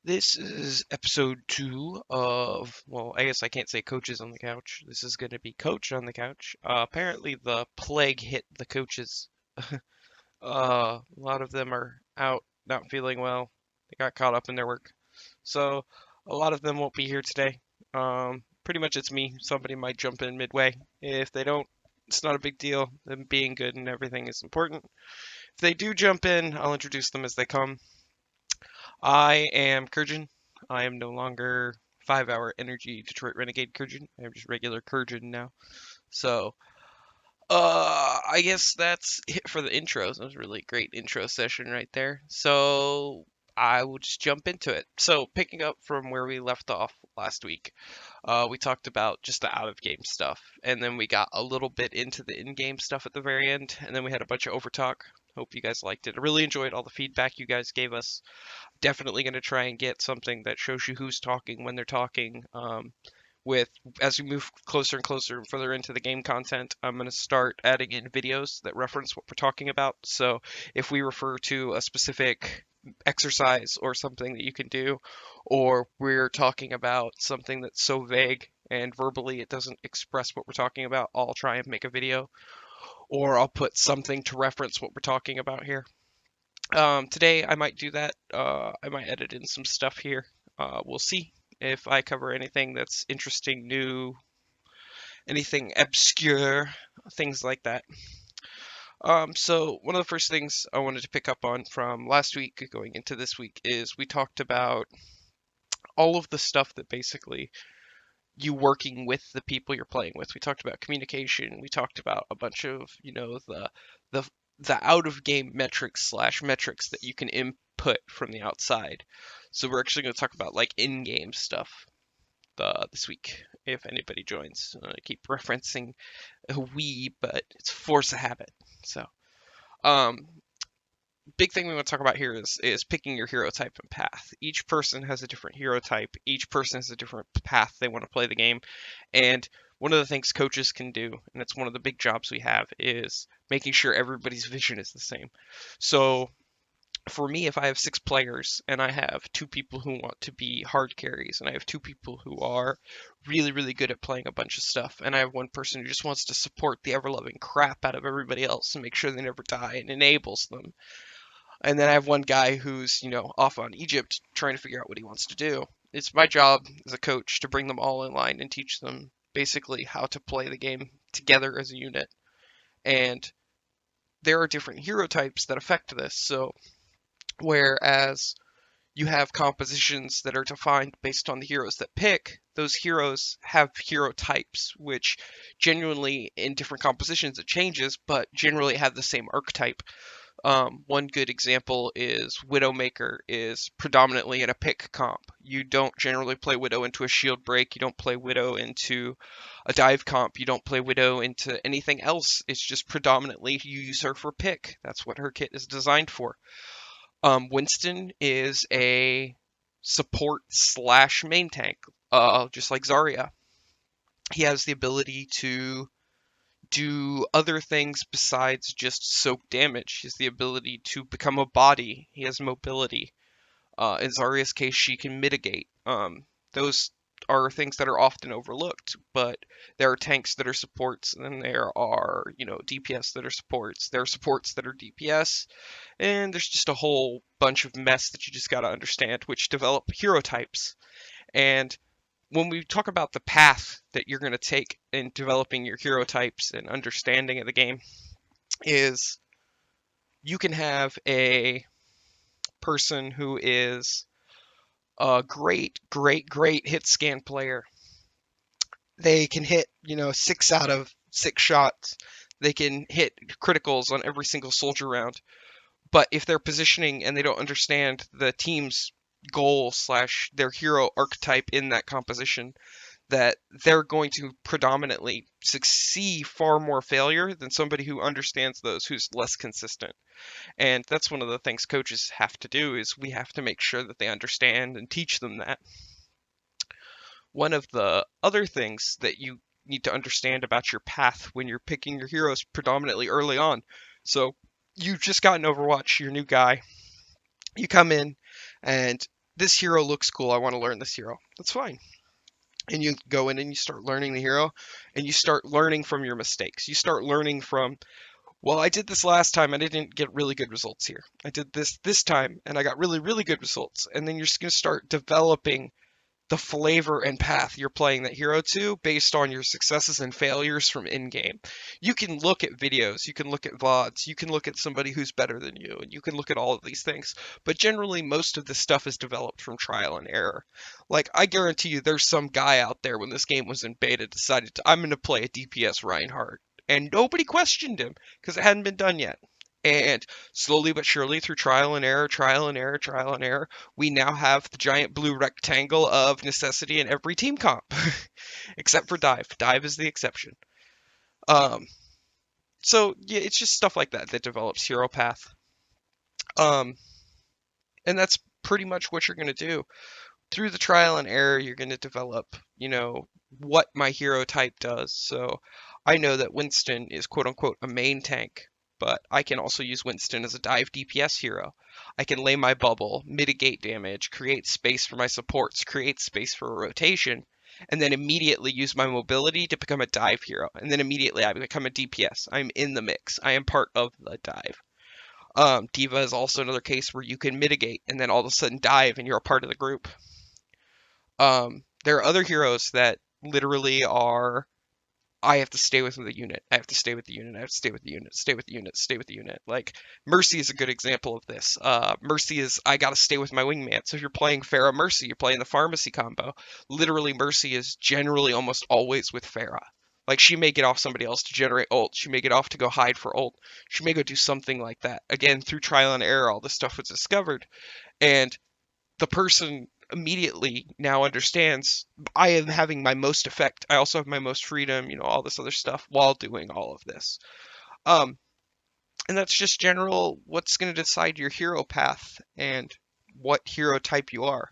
This is episode 2 of, well, I guess I can't say coaches on the couch. This is going to be coach on the couch. Apparently the plague hit the coaches. A lot of them are out, not feeling well. They got caught up in their work. So a lot of them won't be here today. Pretty much it's me. Somebody might jump in midway. If they don't, it's not a big deal. Them being good and everything is important. If they do jump in, I'll introduce them as they come. I am Kurjun. I am no longer 5 Hour Energy Detroit Renegade Kurjun. I am just regular Kurjun now. So, I guess that's it for the intros. That was a really great intro session right there. So, I will just jump into it. So, picking up from where we left off last week, we talked about just the out of game stuff, and then we got a little bit into the in game stuff at the very end, and then we had a bunch of overtalk. Hope you guys liked it. I really enjoyed all the feedback you guys gave us. Definitely going to try and get something that shows you who's talking when they're talking. With as we move closer and closer and further into the game content, I'm going to start adding in videos that reference what we're talking about. So if we refer to a specific exercise or something that you can do, or we're talking about something that's so vague and verbally it doesn't express what we're talking about, I'll try and make a video, or I'll put something to reference what we're talking about here. Today I might do that. I might edit in some stuff here. We'll see if I cover anything that's interesting, new, anything obscure, things like that. So one of the first things I wanted to pick up on from last week going into this week is we talked about all of the stuff that basically you working with the people you're playing with. We talked about communication. We talked about a bunch of, the the out of game metrics slash metrics that you can input from the outside. So we're actually going to talk about like in game stuff this week. If anybody joins, I keep referencing we, but it's force of habit. So, um, big thing we want to talk about here is picking your hero type and path. Each person has a different hero type. Each person has a different path they want to play the game. And one of the things coaches can do, and it's one of the big jobs we have, is making sure everybody's vision is the same. So for me, if I have 6 players and I have 2 people who want to be hard carries, and I have 2 people who are really, really good at playing a bunch of stuff, and I have one person who just wants to support the ever loving crap out of everybody else and make sure they never die and enables them, and then I have one guy who's, off on Egypt trying to figure out what he wants to do. It's my job as a coach to bring them all in line and teach them basically how to play the game together as a unit. And there are different hero types that affect this. So, whereas you have compositions that are defined based on the heroes that pick, those heroes have hero types, which genuinely in different compositions it changes, but generally have the same archetype. One good example is Widowmaker is predominantly in a pick comp. You don't generally play Widow into a shield break. You don't play Widow into a dive comp. You don't play Widow into anything else. It's just predominantly you use her for pick. That's what her kit is designed for. Winston is a support slash main tank, just like Zarya. He has the ability to do other things besides just soak damage. He has the ability to become a body. He has mobility. In Zarya's case, she can mitigate. Those are things that are often overlooked, but there are tanks that are supports, and then there are, DPS that are supports. There are supports that are DPS, and there's just a whole bunch of mess that you just got to understand, which develop hero types. And when we talk about the path that you're going to take in developing your hero types and understanding of the game, is you can have a person who is a great, great, great hit scan player. They can hit, 6 out of 6 shots. They can hit criticals on every single soldier round. But if they're positioning and they don't understand the team's goal slash their hero archetype in that composition, that they're going to predominantly succeed far more failure than somebody who understands those who's less consistent. And that's one of the things coaches have to do is we have to make sure that they understand and teach them that. One of the other things that you need to understand about your path when you're picking your heroes predominantly early on. So you've just gotten Overwatch, your new guy. You come in and this hero looks cool. I want to learn this hero. That's fine. And you go in and you start learning the hero, and you start learning from your mistakes. You start learning from, well, I did this last time and I didn't get really good results here. I did this time and I got really, really good results. And then you're just going to start developing the flavor and path you're playing that hero to based on your successes and failures from in-game. You can look at videos, you can look at VODs, you can look at somebody who's better than you, and you can look at all of these things. But generally, most of this stuff is developed from trial and error. Like, I guarantee you there's some guy out there when this game was in beta decided I'm going to play a DPS Reinhardt. And nobody questioned him because it hadn't been done yet. And slowly but surely, through trial and error, trial and error, trial and error, we now have the giant blue rectangle of necessity in every team comp, except for dive. Dive is the exception. Um, so yeah, it's just stuff like that that develops hero path. Um, and that's pretty much what you're gonna do. Through the trial and error, you're gonna develop, what my hero type does. So I know that Winston is quote unquote a main tank, but I can also use Winston as a dive DPS hero. I can lay my bubble, mitigate damage, create space for my supports, create space for a rotation, and then immediately use my mobility to become a dive hero. And then immediately I become a DPS. I'm in the mix. I am part of the dive. Diva is also another case where you can mitigate and then all of a sudden dive and you're a part of the group. There are other heroes that literally are, I have to stay with the unit. I have to stay with the unit. I have to stay with the unit. Stay with the unit. Stay with the unit. Like Mercy is a good example of this. Mercy is, I gotta stay with my wingman. So if you're playing Pharah Mercy, you're playing the pharmacy combo. Literally, Mercy is generally almost always with Pharah. Like she may get off somebody else to generate ult. She may get off to go hide for ult. She may go do something like that. Again, through trial and error, all this stuff was discovered, and the person immediately now understands I am having my most effect. I also have my most freedom, all this other stuff while doing all of this. Um, and that's just general what's going to decide your hero path and what hero type you are.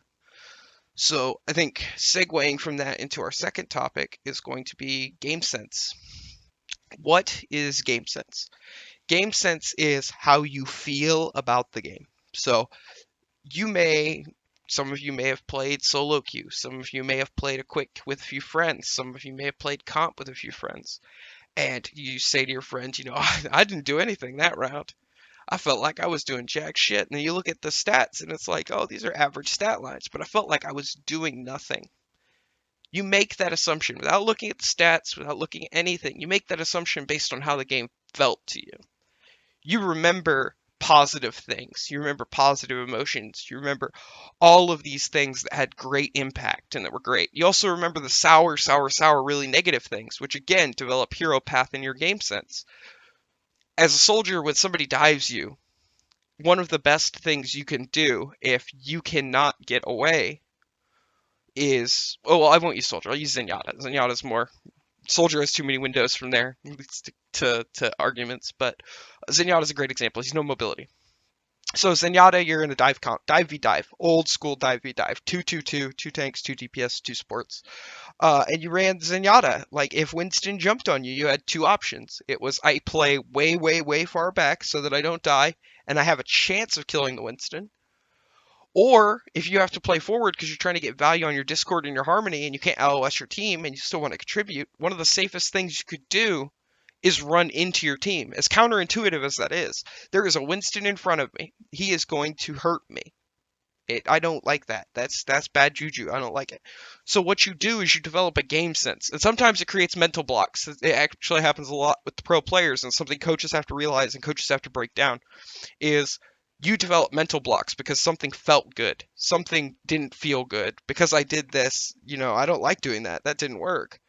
So I think segueing from that into our second topic is going to be game sense. What is game sense? Game sense is how you feel about the game. So you may some of you may have played solo queue, some of you may have played a quick with a few friends, some of you may have played comp with a few friends, and you say to your friend, I didn't do anything that round. I felt like I was doing jack shit. And then you look at the stats and it's like, oh, these are average stat lines, but I felt like I was doing nothing. You make that assumption without looking at the stats, without looking at anything. You make that assumption based on how the game felt to you. You remember positive things. You remember positive emotions. You remember all of these things that had great impact and that were great. You also remember the sour, sour, sour, really negative things, which again develop hero path in your game sense. As a soldier, when somebody dives you, one of the best things you can do if you cannot get away is, oh, well, I won't use soldier. I'll use Zenyatta. Zenyatta's more, soldier has too many windows from there to arguments, but Zenyatta's a great example. He's no mobility. So Zenyatta, you're in a dive comp, dive v dive, old school dive v dive, 2-2-2, two tanks, two DPS, two supports, and you ran Zenyatta. Like if Winston jumped on you, you had two options. It was I play way, way, way far back so that I don't die, and I have a chance of killing the Winston. Or if you have to play forward because you're trying to get value on your Discord and your Harmony, and you can't LOS your team, and you still want to contribute, one of the safest things you could do is run into your team. As counterintuitive as that is, there is a Winston in front of me. He is going to hurt me. I don't like that. That's bad juju. I don't like it. So what you do is you develop a game sense, and sometimes it creates mental blocks. It actually happens a lot with the pro players, and something coaches have to realize and coaches have to break down is you develop mental blocks because something felt good, something didn't feel good because I did this. I don't like doing that. That didn't work.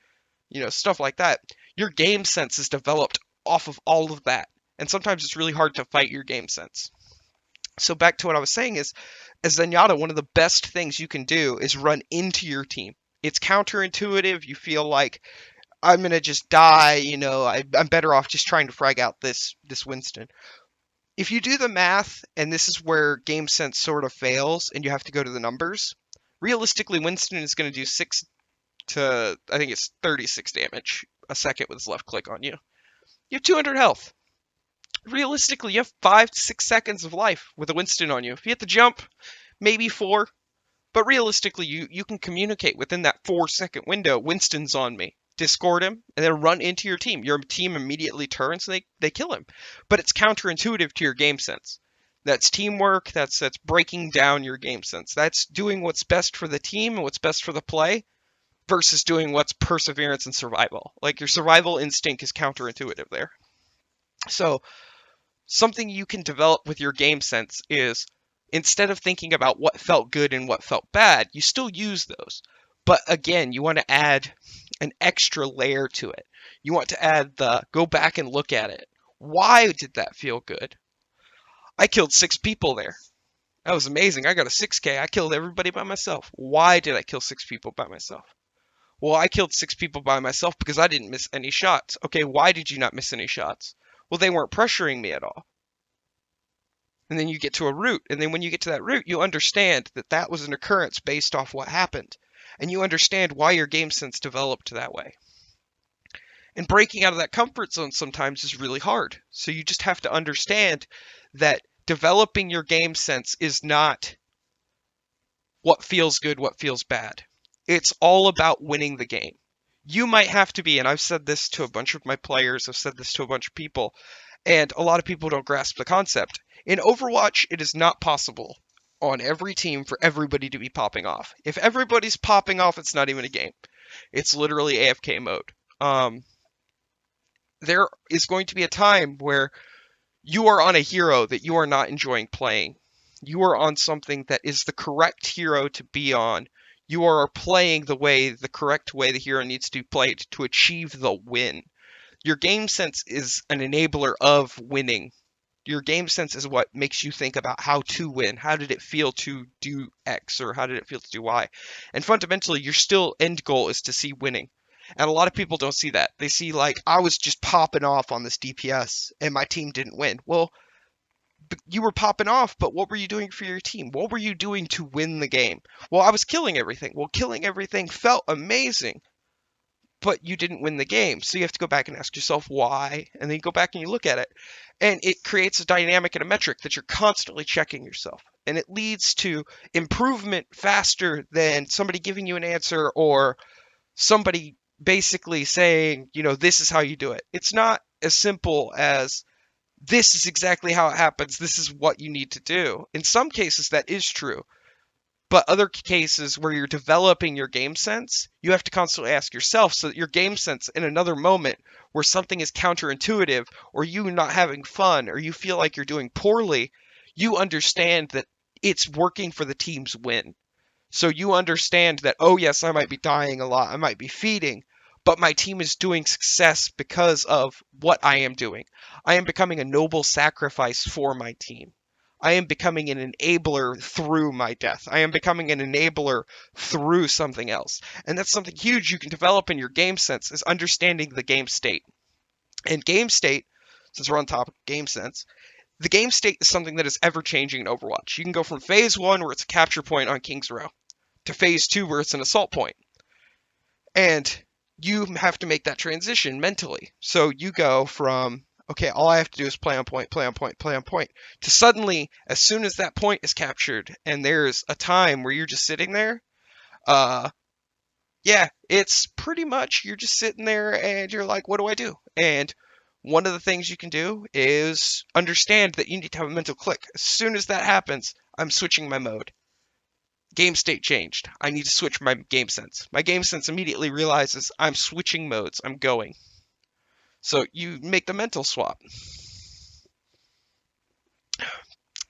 Stuff like that. Your game sense is developed off of all of that. And sometimes it's really hard to fight your game sense. So back to what I was saying is, as Zenyatta, one of the best things you can do is run into your team. It's counterintuitive. You feel like I'm going to just die. I'm better off just trying to frag out this Winston. If you do the math, and this is where game sense sort of fails, and you have to go to the numbers, realistically, Winston is going to do 6 to, I think it's 36 damage a second with his left click on you. You have 200 health. Realistically, you have 5 to 6 seconds of life with a Winston on you. If you hit the jump, maybe 4. But realistically, you can communicate within that 4 second window. Winston's on me. Discord him and then run into your team. Your team immediately turns and they kill him. But it's counterintuitive to your game sense. That's teamwork. That's breaking down your game sense. That's doing what's best for the team and what's best for the play versus doing what's perseverance and survival. Like your survival instinct is counterintuitive there. So something you can develop with your game sense is instead of thinking about what felt good and what felt bad, you still use those. But again, you want to add an extra layer to it. You want to add the go back and look at it. Why did that feel good? I killed 6 people there. That was amazing. I got a 6K. I killed everybody by myself. Why did I kill 6 people by myself? Well, I killed 6 people by myself because I didn't miss any shots. Okay, why did you not miss any shots? Well, they weren't pressuring me at all. And then you get to a root. And then when you get to that root, you understand that that was an occurrence based off what happened. And you understand why your game sense developed that way. And breaking out of that comfort zone sometimes is really hard. So you just have to understand that developing your game sense is not what feels good, what feels bad. It's all about winning the game. You might have to be, and I've said this to a bunch of my players, I've said this to a bunch of people, and a lot of people don't grasp the concept. In Overwatch, it is not possible on every team for everybody to be popping off. If everybody's popping off, it's not even a game. It's literally AFK mode. There is going to be a time where you are on a hero that you are not enjoying playing. You are on something that is the correct hero to be on. You are playing the correct way the hero needs to be played to achieve the win. Your game sense is an enabler of winning. Your game sense is what makes you think about how to win. How did it feel to do X or how did it feel to do Y? And fundamentally, your still end goal is to see winning. And a lot of people don't see that. They see like, I was just popping off on this DPS and my team didn't win. Well, you were popping off, but what were you doing for your team? What were you doing to win the game? Well, I was killing everything. Well, killing everything felt amazing, but you didn't win the game. So you have to go back and ask yourself why, and then you go back and you look at it. And it creates a dynamic and a metric that you're constantly checking yourself. And it leads to improvement faster than somebody giving you an answer or somebody basically saying, this is how you do it. It's not as simple as this is exactly how it happens. This is what you need to do. In some cases, that is true. But other cases where you're developing your game sense, you have to constantly ask yourself so that your game sense in another moment where something is counterintuitive or you not having fun or you feel like you're doing poorly, you understand that it's working for the team's win. So you understand that, oh yes, I might be dying a lot, I might be feeding, but my team is doing success because of what I am doing. I am becoming a noble sacrifice for my team. I am becoming an enabler through my death. I am becoming an enabler through something else. And that's something huge you can develop in your game sense, is understanding the game state. And game state, since we're on topic of game sense, the game state is something that is ever changing in Overwatch. You can go from phase 1 where it's a capture point on King's Row to phase 2 where it's an assault point. And you have to make that transition mentally. So you go from, okay, all I have to do is play on point, play on point, play on point, to suddenly, as soon as that point is captured and there's a time where you're just sitting there, yeah, it's pretty much you're just sitting there and you're like, what do I do? And one of the things you can do is understand that you need to have a mental click. As soon as that happens, I'm switching my mode. Game state changed. I need to switch my game sense. My game sense immediately realizes I'm switching modes. I'm going. So you make the mental swap.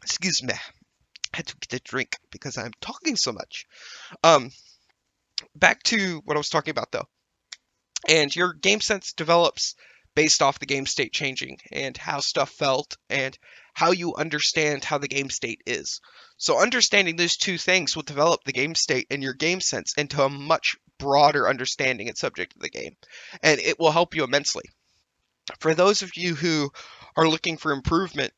Excuse me. I had to get a drink because I'm talking so much. Back to what I was talking about though. And your game sense develops based off the game state changing and how stuff felt and how you understand how the game state is. So understanding those two things will develop the game state and your game sense into a much broader understanding and subject of the game. And it will help you immensely. For those of you who are looking for improvement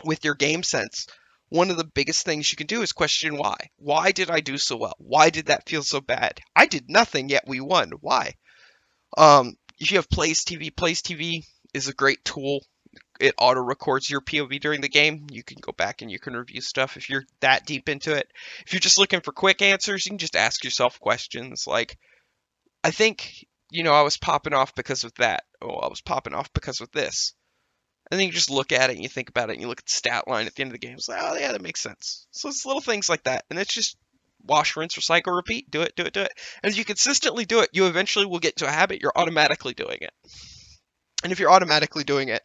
with your game sense, one of the biggest things you can do is question why. Why did I do so well? Why did that feel so bad? I did nothing, yet we won. Why? If you have Plays TV is a great tool. it auto records your POV during the game. You can go back and you can review stuff if you're that deep into it. If you're just looking for quick answers, you can just ask yourself questions like, I think, I was popping off because of that. Oh, I was popping off because of this. And then you just look at it and you think about it and you look at the stat line at the end of the game. It's like, oh yeah, that makes sense. So it's little things like that. And it's just wash, rinse, recycle, repeat. Do it, do it, do it. And if you consistently do it, you eventually will get to a habit. You're automatically doing it. And if you're automatically doing it,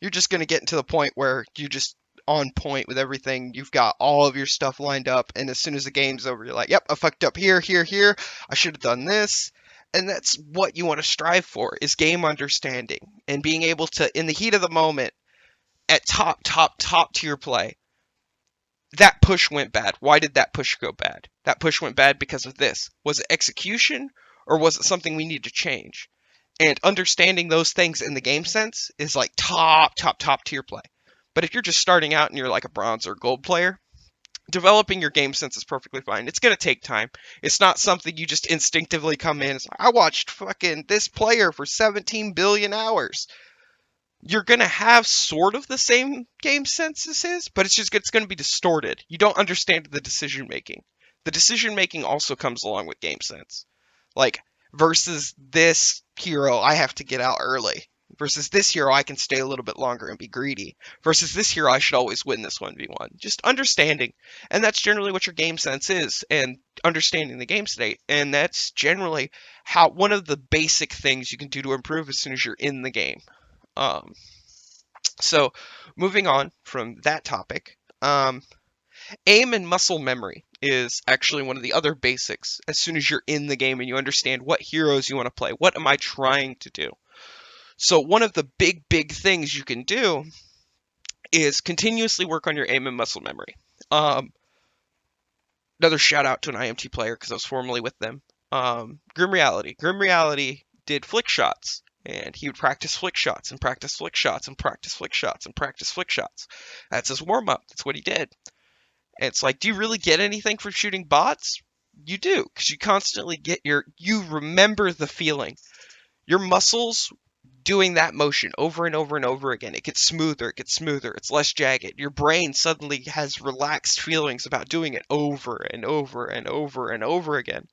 you're just going to get to the point where you're just on point with everything. You've got all of your stuff lined up. And as soon as the game's over, you're like, yep, I fucked up here, here, here. I should have done this. And that's what you want to strive for, is game understanding and being able to, in the heat of the moment, at top tier play, that push went bad. Why did that push go bad? That push went bad because of this. Was it execution, or was it something we need to change? And understanding those things in the game sense is like top tier play. But if you're just starting out and you're like a bronze or gold player, developing your game sense is perfectly fine. It's going to take time. It's not something you just instinctively come in. It's like, I watched fucking this player for 17 billion hours. You're going to have sort of the same game sense as his, but it's going to be distorted. You don't understand the decision making. The decision making also comes along with game sense. Like, versus this hero, I have to get out early. Versus this hero, I can stay a little bit longer and be greedy. Versus this hero, I should always win this 1v1. Just understanding. And that's generally what your game sense is, and understanding the game state. And that's generally one of the basic things you can do to improve as soon as you're in the game. So moving on from that topic, aim and muscle memory is actually one of the other basics as soon as you're in the game and you understand what heroes you want to play. What am I trying to do? So one of the big things you can do is continuously work on your aim and muscle memory. Another shout out to an IMT player because I was formerly with them. Grim Reality. Grim Reality did flick shots. And he would practice flick shots and practice flick shots and practice flick shots and practice flick shots. That's his warm-up. That's what he did. And it's like, do you really get anything from shooting bots? You do, because you constantly you remember the feeling. Your muscles doing that motion over and over and over again. It gets smoother, it's less jagged. Your brain suddenly has relaxed feelings about doing it over and over and over and over again.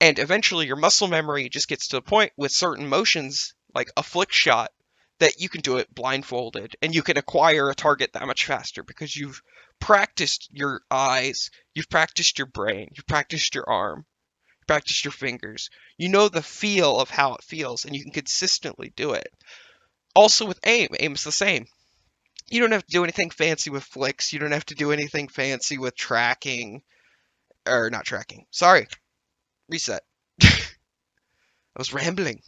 And eventually your muscle memory just gets to the point with certain motions, like a flick shot, that you can do it blindfolded and you can acquire a target that much faster because you've practiced your eyes, you've practiced your brain, you've practiced your arm, you've practiced your fingers. You know the feel of how it feels and you can consistently do it. Also with aim is the same. You don't have to do anything fancy with flicks. You don't have to do anything fancy with tracking. Or not tracking. Sorry. Reset. I was rambling.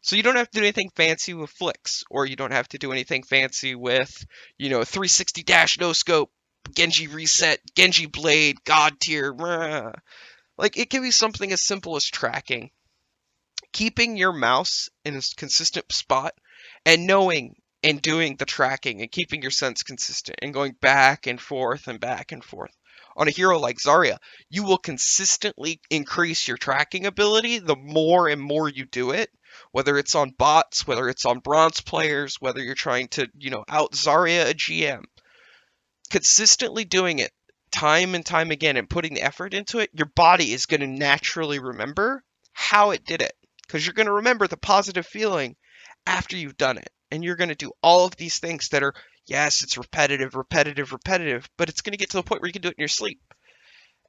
So you don't have to do anything fancy with flicks, or you don't have to do anything fancy with, 360 dash no scope, Genji reset, Genji blade, god tier. Like, it can be something as simple as tracking. Keeping your mouse in a consistent spot and knowing and doing the tracking and keeping your sense consistent and going back and forth and back and forth. On a hero like Zarya, you will consistently increase your tracking ability the more and more you do it, whether it's on bots, whether it's on bronze players, whether you're trying to, out Zarya a GM. Consistently doing it time and time again and putting the effort into it, your body is going to naturally remember how it did it, because you're going to remember the positive feeling after you've done it. And you're going to do all of these things that are, yes, it's repetitive, but it's going to get to the point where you can do it in your sleep.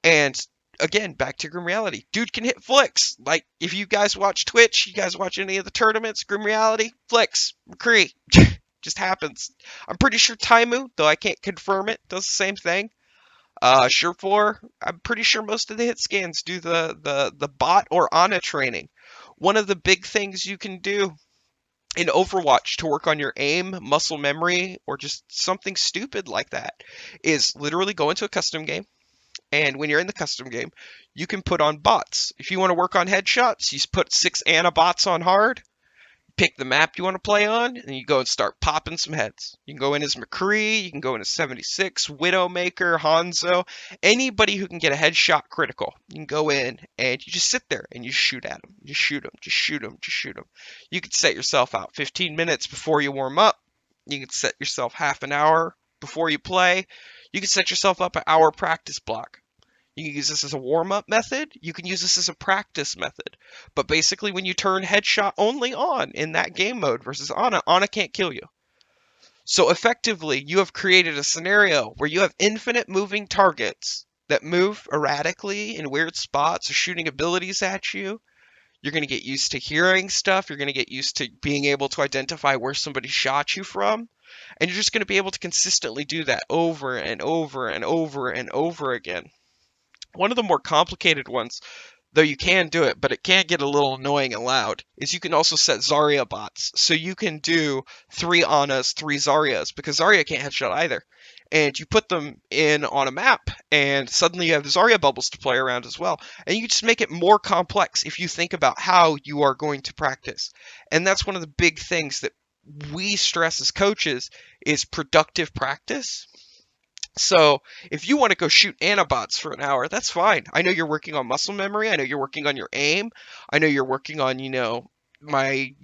And again, back to Grim Reality. Dude can hit flicks. Like, if you guys watch Twitch, you guys watch any of the tournaments, Grim Reality, flicks, McCree. Just happens. I'm pretty sure Taimu, though I can't confirm it, does the same thing. Surefour, I'm pretty sure most of the hit scans do the bot or Ana training. One of the big things you can do in Overwatch to work on your aim, muscle memory, or just something stupid like that is literally go into a custom game. And when you're in the custom game, you can put on bots. If you want to work on headshots, you put 6 Ana bots on hard. Pick the map you want to play on, and you go and start popping some heads. You can go in as McCree, you can go in as 76, Widowmaker, Hanzo, anybody who can get a headshot critical. You can go in and you just sit there and you shoot at them. You shoot them, just shoot them, just shoot them. You could set yourself out 15 minutes before you warm up. You could set yourself half an hour before you play. You could set yourself up an hour practice block. You can use this as a warm-up method. You can use this as a practice method. But basically, when you turn headshot only on in that game mode versus Ana can't kill you. So effectively, you have created a scenario where you have infinite moving targets that move erratically in weird spots or shooting abilities at you. You're going to get used to hearing stuff. You're going to get used to being able to identify where somebody shot you from. And you're just going to be able to consistently do that over and over and over and over again. One of the more complicated ones, though you can do it, but it can get a little annoying and loud, is you can also set Zarya bots. So you can do 3 Anas, 3 Zaryas, because Zarya can't headshot either. And you put them in on a map, and suddenly you have Zarya bubbles to play around as well. And you just make it more complex if you think about how you are going to practice. And that's one of the big things that we stress as coaches is productive practice. So if you want to go shoot Anabots for an hour, that's fine. I know you're working on muscle memory. I know you're working on your aim. I know you're working on, I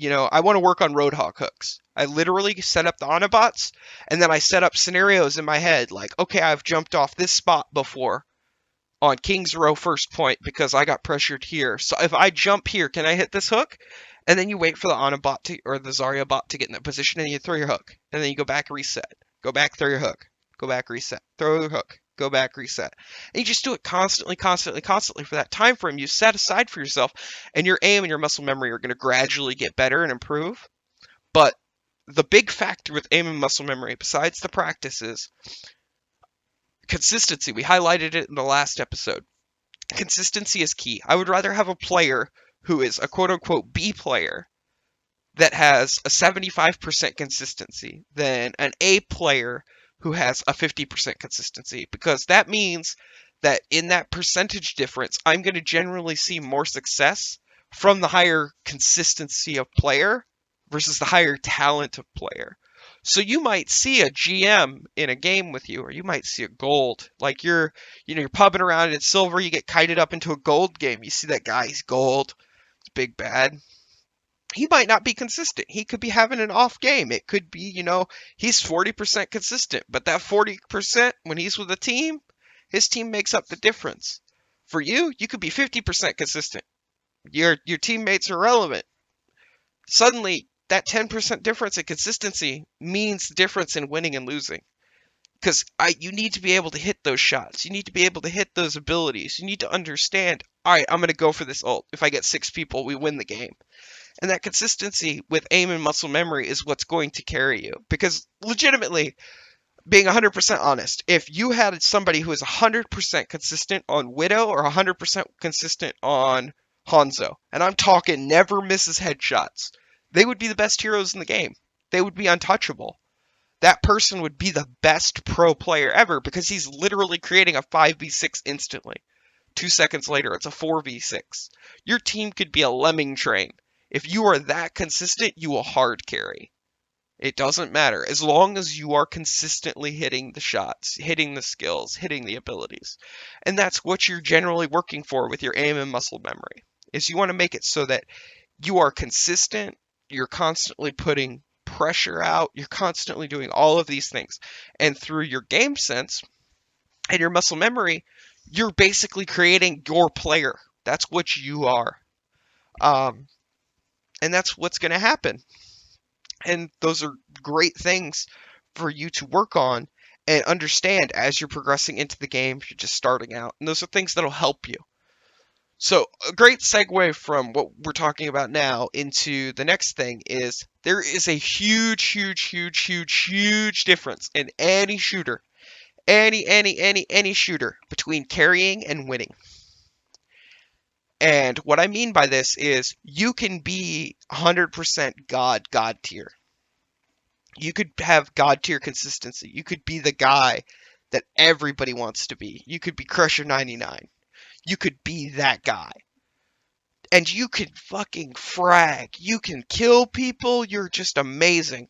want to work on Roadhog hooks. I literally set up the Anabots, and then I set up scenarios in my head like, okay, I've jumped off this spot before on King's Row first point because I got pressured here. So if I jump here, can I hit this hook? And then you wait for the Anabot or the Zarya bot to get in that position, and you throw your hook. And then you go back, reset. Go back, throw your hook. Go back, reset. Throw the hook. Go back, reset. And you just do it constantly, constantly, constantly for that time frame you set aside for yourself. And your aim and your muscle memory are going to gradually get better and improve. But the big factor with aim and muscle memory, besides the practice, is consistency. We highlighted it in the last episode. Consistency is key. I would rather have a player who is a quote-unquote B player that has a 75% consistency than an A player who has a 50% consistency, because that means that in that percentage difference, I'm going to generally see more success from the higher consistency of player versus the higher talent of player. So you might see a GM in a game with you, or you might see a gold. Like you're pubbing around in silver, you get kited up into a gold game. You see that guy, he's gold, it's big bad. He might not be consistent. He could be having an off game. It could be, he's 40% consistent, but that 40% when he's with a team, his team makes up the difference. For you, you could be 50% consistent. Your teammates are relevant. Suddenly, that 10% difference in consistency means the difference in winning and losing. Because you need to be able to hit those shots. You need to be able to hit those abilities. You need to understand, all right, I'm going to go for this ult. If I get 6 people, we win the game. And that consistency with aim and muscle memory is what's going to carry you. Because legitimately, being 100% honest, if you had somebody who is 100% consistent on Widow or 100% consistent on Hanzo, and I'm talking never misses headshots, they would be the best heroes in the game. They would be untouchable. That person would be the best pro player ever because he's literally creating a 5v6 instantly. 2 seconds later, it's a 4v6. Your team could be a lemming train. If you are that consistent, you will hard carry. It doesn't matter. As long as you are consistently hitting the shots, hitting the skills, hitting the abilities. And that's what you're generally working for with your aim and muscle memory. Is you want to make it so that you are consistent, you're constantly putting pressure out, you're constantly doing all of these things. And through your game sense and your muscle memory, you're basically creating your player. That's what you are. And that's what's going to happen. And those are great things for you to work on and understand as you're progressing into the game, if you're just starting out. And those are things that'll help you. So a great segue from what we're talking about now into the next thing is there is a huge, huge, huge, huge, huge difference in any shooter, any shooter between carrying and winning. And what I mean by this is you can be 100% God tier. You could have God tier consistency. You could be the guy that everybody wants to be. You could be Crusher 99. You could be that guy. And you can fucking frag. You can kill people. You're just amazing.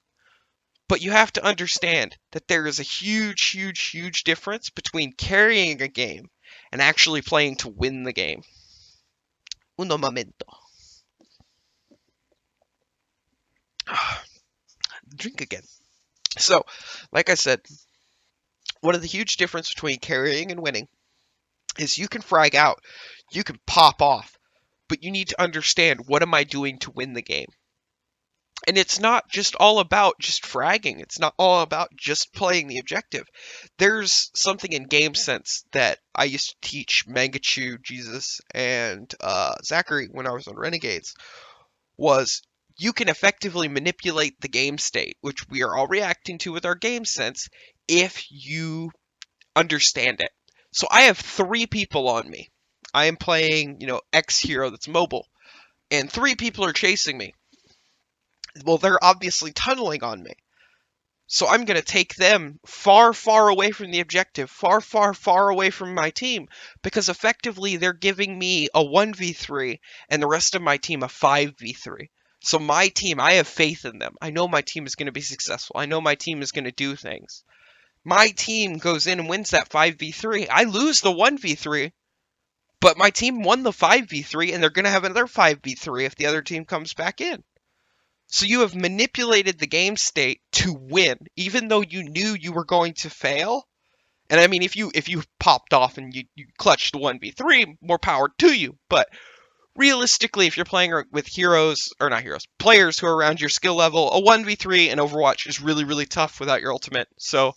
But you have to understand that there is a huge, huge, huge difference between carrying a game and actually playing to win the game. Uno momento. Drink again. So, like I said, one of the huge difference between carrying and winning is you can frag out, you can pop off, but you need to understand, what am I doing to win the game? And it's not just all about just fragging. It's not all about just playing the objective. There's something in game sense that I used to teach Mangachu, Jesus, and Zachary when I was on Renegades, was you can effectively manipulate the game state, which we are all reacting to with our game sense, if you understand it. So I have 3 people on me. I am playing, X hero that's mobile, and 3 people are chasing me. Well, they're obviously tunneling on me. So I'm going to take them far, far away from the objective, far, far, far away from my team, because effectively they're giving me a 1v3 and the rest of my team a 5v3. So my team, I have faith in them. I know my team is going to be successful. I know my team is going to do things. My team goes in and wins that 5v3. I lose the 1v3, but my team won the 5v3, and they're going to have another 5v3 if the other team comes back in. So you have manipulated the game state to win, even though you knew you were going to fail. And I mean, if you popped off and you clutched the 1v3, more power to you. But realistically, if you're playing with heroes, or not heroes, players who are around your skill level, a 1v3 in Overwatch is really, really tough without your ultimate. So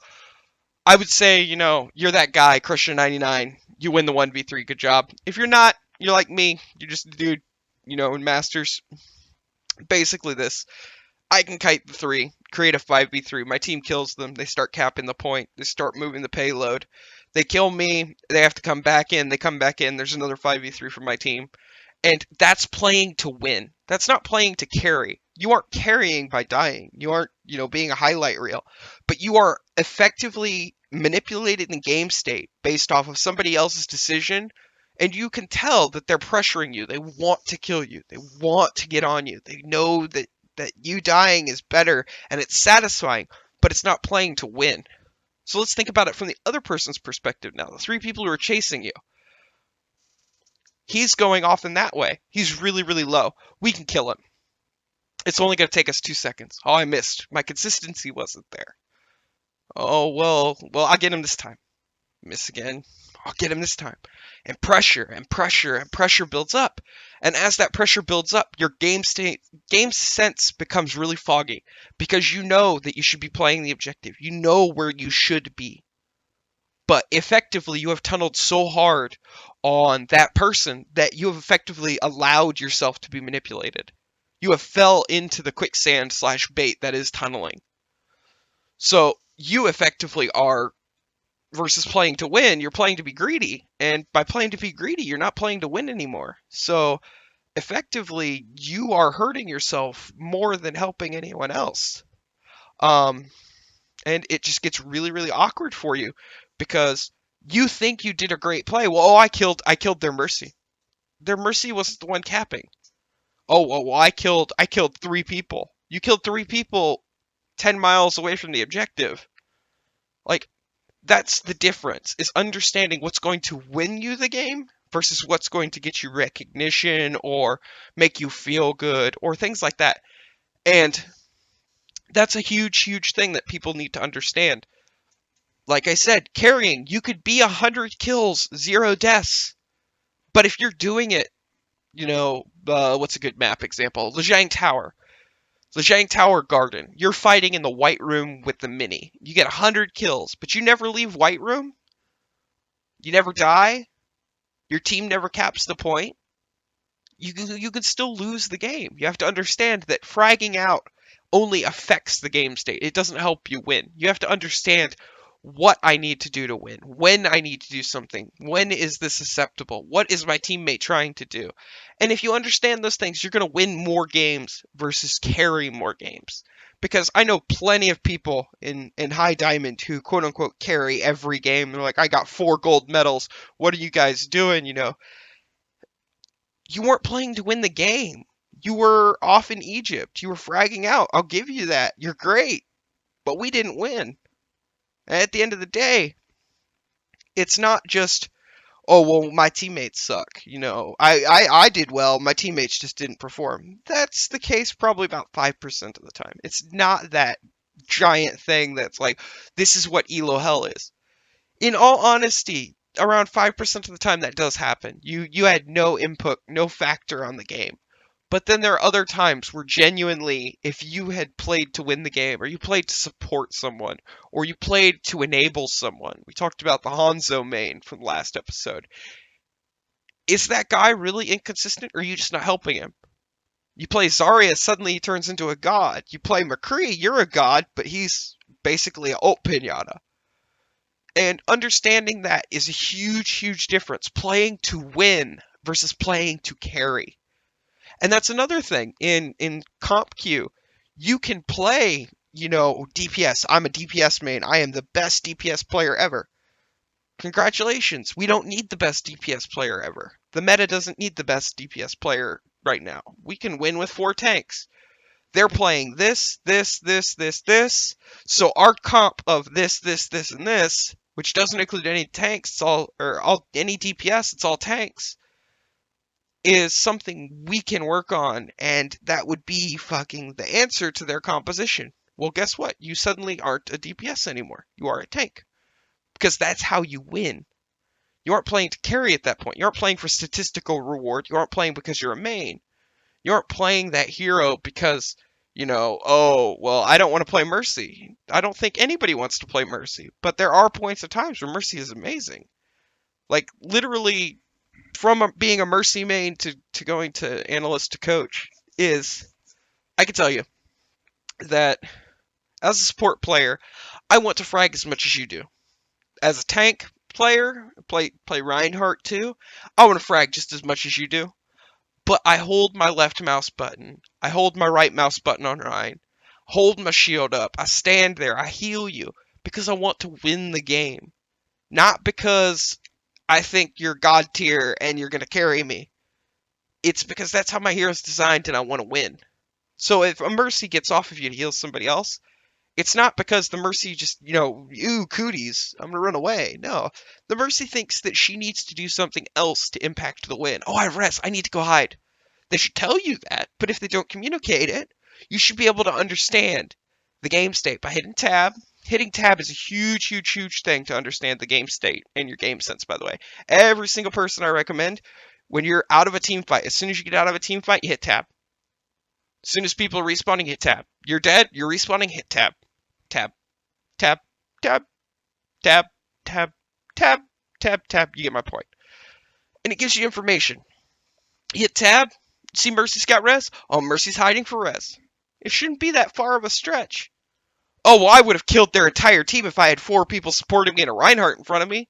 I would say, you're that guy, Crusher 99, you win the 1v3, good job. If you're not, you're like me, you're just a dude, in Masters. Basically this. I can kite the 3, create a 5v3. My team kills them. They start capping the point. They start moving the payload. They kill me. They have to come back in. They come back in. There's another 5v3 for my team. And that's playing to win. That's not playing to carry. You aren't carrying by dying. You aren't, being a highlight reel. But you are effectively manipulating the game state based off of somebody else's decision. And you can tell that they're pressuring you. They want to kill you. They want to get on you. They know that you dying is better and it's satisfying, but it's not playing to win. So let's think about it from the other person's perspective now. The 3 people who are chasing you. He's going off in that way. He's really, really low. We can kill him. It's only going to take us 2 seconds. Oh, I missed. My consistency wasn't there. Oh, well, I'll get him this time. Miss again. I'll get him this time. And pressure and pressure and pressure builds up. And as that pressure builds up, your game sense becomes really foggy, because you know that you should be playing the objective. You know where you should be. But effectively, you have tunneled so hard on that person that you have effectively allowed yourself to be manipulated. You have fell into the quicksand / bait that is tunneling. So you effectively are, versus playing to win, you're playing to be greedy. And by playing to be greedy, you're not playing to win anymore. So effectively, you are hurting yourself more than helping anyone else. And it just gets really, really awkward for you, because you think you did a great play. Well, I killed their Mercy. Their Mercy wasn't the one capping. Well, I killed 3 people. You killed 3 people 10 miles away from the objective. Like, that's the difference, is understanding what's going to win you the game versus what's going to get you recognition or make you feel good or things like that. And that's a huge, huge thing that people need to understand. Like I said, carrying, you could be 100 kills, 0 deaths. But if you're doing it, what's a good map example? Lijiang Tower. Lijiang Tower Garden. You're fighting in the White Room with the Mini. You get 100 kills, but you never leave White Room. You never die. Your team never caps the point. You could still lose the game. You have to understand that fragging out only affects the game state. It doesn't help you win. You have to understand what I need to do to win, when I need to do something, when is this acceptable, what is my teammate trying to do. And if you understand those things, you're going to win more games versus carry more games. Because I know plenty of people in High Diamond who quote unquote carry every game. They're like, I got 4 gold medals. What are you guys doing? You weren't playing to win the game. You were off in Egypt. You were fragging out. I'll give you that. You're great. But we didn't win. And at the end of the day, it's not just, oh, well, my teammates suck. I did well. My teammates just didn't perform. That's the case probably about 5% of the time. It's not that giant thing that's like, this is what ELO hell is. In all honesty, around 5% of the time that does happen. You had no input, no factor on the game. But then there are other times where genuinely, if you had played to win the game, or you played to support someone, or you played to enable someone, we talked about the Hanzo main from the last episode. Is that guy really inconsistent, or are you just not helping him? You play Zarya, suddenly he turns into a god. You play McCree, you're a god, but he's basically a ult pinata. And understanding that is a huge, huge difference. Playing to win versus playing to carry. And that's another thing. In comp queue, you can play, DPS. I'm a DPS main. I am the best DPS player ever. Congratulations. We don't need the best DPS player ever. The meta doesn't need the best DPS player right now. We can win with 4 tanks. They're playing this, this, this, this, this. So our comp of this, this, this, and this, which doesn't include any tanks, any DPS, it's all tanks, is something we can work on, and that would be fucking the answer to their composition. Well, guess what? You suddenly aren't a DPS anymore. You are a tank. Because that's how you win. You aren't playing to carry at that point. You aren't playing for statistical reward. You aren't playing because you're a main. You aren't playing that hero because, oh, well, I don't want to play Mercy. I don't think anybody wants to play Mercy. But there are points of times where Mercy is amazing. Like, literally, from being a Mercy main to going to analyst to coach I can tell you that as a support player, I want to frag as much as you do. As a tank player, play Reinhardt too, I want to frag just as much as you do. But I hold my left mouse button. I hold my right mouse button on Ryan. Hold my shield up. I stand there. I heal you because I want to win the game. Not because I think you're god tier and you're going to carry me. It's because that's how my hero's designed and I want to win. So if a Mercy gets off of you to heal somebody else, it's not because the Mercy just, ooh, cooties, I'm going to run away. No, the Mercy thinks that she needs to do something else to impact the win. Oh, I rest. I need to go hide. They should tell you that, but if they don't communicate it, you should be able to understand the game state by hitting tab. Hitting tab is a huge, huge, huge thing to understand the game state and your game sense, by the way. Every single person I recommend, when you're out of a team fight, as soon as you get out of a team fight, you hit tab. As soon as people are respawning, hit tab. You're dead, you're respawning, hit tab. Tab, tab, tab, tab, tab, tab, tab, tab. You get my point. And it gives you information. Hit tab. See Mercy's got res? Oh, Mercy's hiding for res. It shouldn't be that far of a stretch. Oh, well, I would have killed their entire team if I had 4 people supporting me and a Reinhardt in front of me.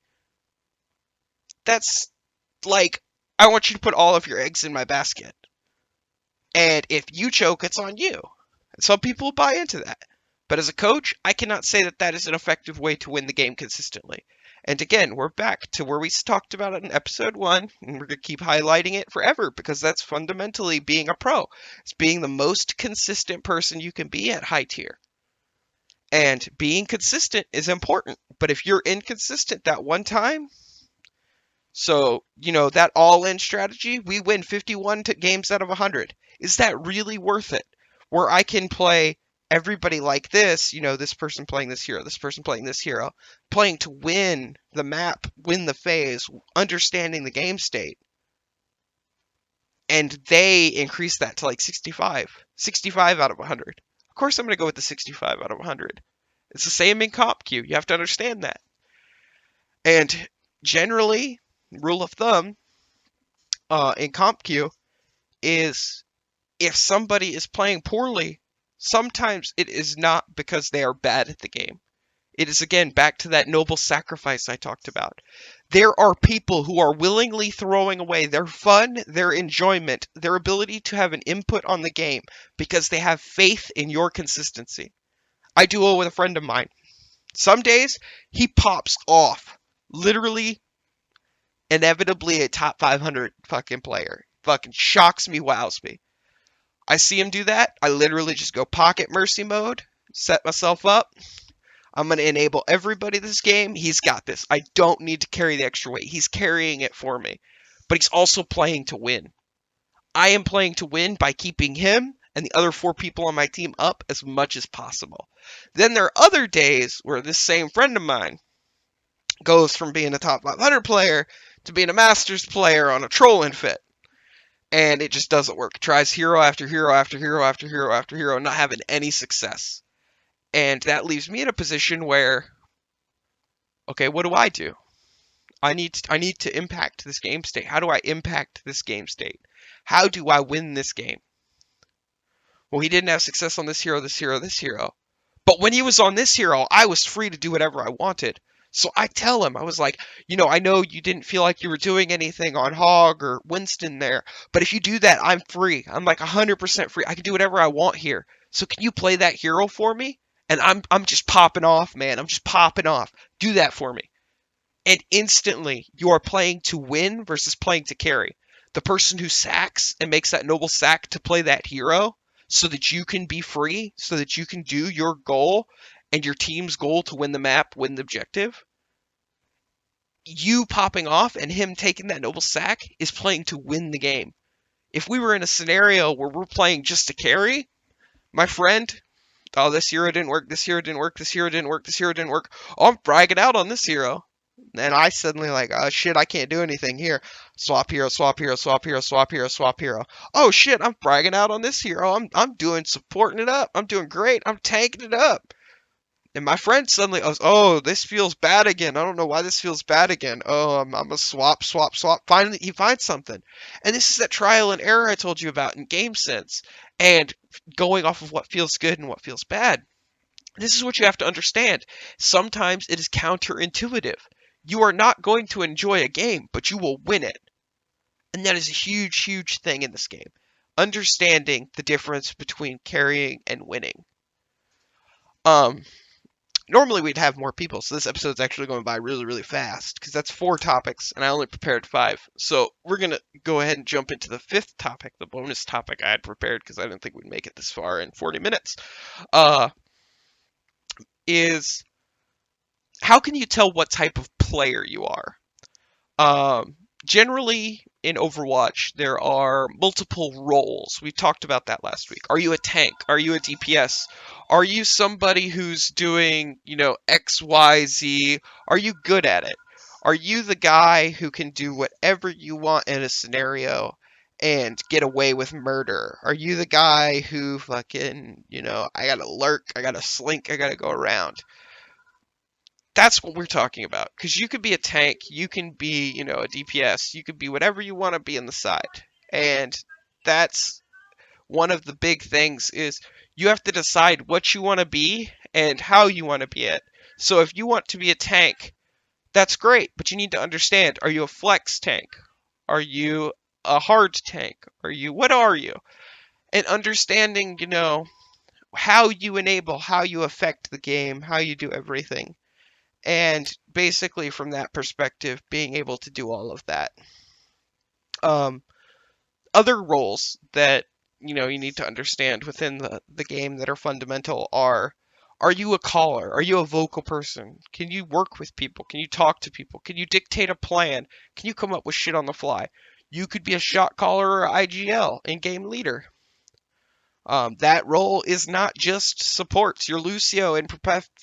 That's like, I want you to put all of your eggs in my basket. And if you choke, it's on you. Some people buy into that. But as a coach, I cannot say that that is an effective way to win the game consistently. And again, we're back to where we talked about it in episode 1, and we're going to keep highlighting it forever because that's fundamentally being a pro. It's being the most consistent person you can be at high tier. And being consistent is important, but if you're inconsistent that one time, so, that all-in strategy, we win 51 games out of 100. Is that really worth it? Where I can play everybody like this, this person playing this hero, this person playing this hero, playing to win the map, win the phase, understanding the game state. And they increase that to like 65 out of 100. Of course I'm going to go with the 65 out of 100. It's the same in comp queue. You have to understand that. And generally, rule of thumb in comp queue is if somebody is playing poorly, sometimes it is not because they are bad at the game. It is, again, back to that noble sacrifice I talked about. There are people who are willingly throwing away their fun, their enjoyment, their ability to have an input on the game because they have faith in your consistency. I duo with a friend of mine. Some days, he pops off. Literally, inevitably a top 500 fucking player. fucking shocks me, wows me. I see him do that. I literally just go pocket mercy mode, set myself up. I'm going to enable everybody this game. He's got this. I don't need to carry the extra weight. He's carrying it for me. But he's also playing to win. I am playing to win by keeping him and the other 4 people on my team up as much as possible. Then there are other days where this same friend of mine goes from being a top 500 player to being a Masters player on a trolling fit. And it just doesn't work. Tries hero after hero after hero after hero after hero, not having any success. And that leaves me in a position where, okay, what do I do? I need to impact this game state. How do I impact this game state? How do I win this game? Well, he didn't have success on this hero, this hero, this hero. But when he was on this hero, I was free to do whatever I wanted. So I tell him, I was like, I know you didn't feel like you were doing anything on Hog or Winston there, but if you do that, I'm free. I'm like 100% free. I can do whatever I want here. So can you play that hero for me? And I'm just popping off, man. I'm just popping off. Do that for me. And instantly, you are playing to win versus playing to carry. The person who sacks and makes that noble sack to play that hero so that you can be free, so that you can do your goal and your team's goal to win the map, win the objective, you popping off and him taking that noble sack is playing to win the game. If we were in a scenario where we're playing just to carry, my friend, oh, this hero didn't work, this hero didn't work, this hero didn't work, this hero didn't work. Oh, I'm bragging out on this hero. And I suddenly like, oh shit, I can't do anything here. Swap hero, swap hero, swap hero, swap hero, swap hero. Oh shit, I'm bragging out on this hero. I'm doing supporting it up. I'm doing great. I'm tanking it up. And my friend suddenly goes, oh, this feels bad again. I don't know why this feels bad again. Oh, I'm a swap, swap, swap. Finally, he finds something. And this is that trial and error I told you about in game sense. And going off of what feels good and what feels bad. This is what you have to understand. Sometimes it is counterintuitive. You are not going to enjoy a game, but you will win it. And that is a huge, huge thing in this game. Understanding the difference between carrying and winning. Normally we'd have more people, so this episode's actually going by really, really fast, because that's 4 topics, and I only prepared 5. So we're going to go ahead and jump into the 5th topic, the bonus topic I had prepared, because I didn't think we'd make it this far in 40 minutes, is how can you tell what type of player you are? Generally, in Overwatch, there are multiple roles. We talked about that last week. Are you a tank? Are you a DPS? Are you somebody who's doing, X, Y, Z? Are you good at it? Are you the guy who can do whatever you want in a scenario and get away with murder? Are you the guy who fucking, I gotta lurk, I gotta slink, I gotta go around? That's what we're talking about. Because you could be a tank, you can be, a DPS, you could be whatever you want to be in the side. And that's one of the big things is you have to decide what you want to be and how you want to be it. So if you want to be a tank, that's great, but you need to understand, are you a flex tank? Are you a hard tank? What are you? And understanding, how you enable, how you affect the game, how you do everything. And basically from that perspective, being able to do all of that. Other roles that, you need to understand within the game that are fundamental are you a caller? Are you a vocal person? Can you work with people? Can you talk to people? Can you dictate a plan? Can you come up with shit on the fly? You could be a shot caller or IGL, in-game leader. That role is not just supports. Your Lucio in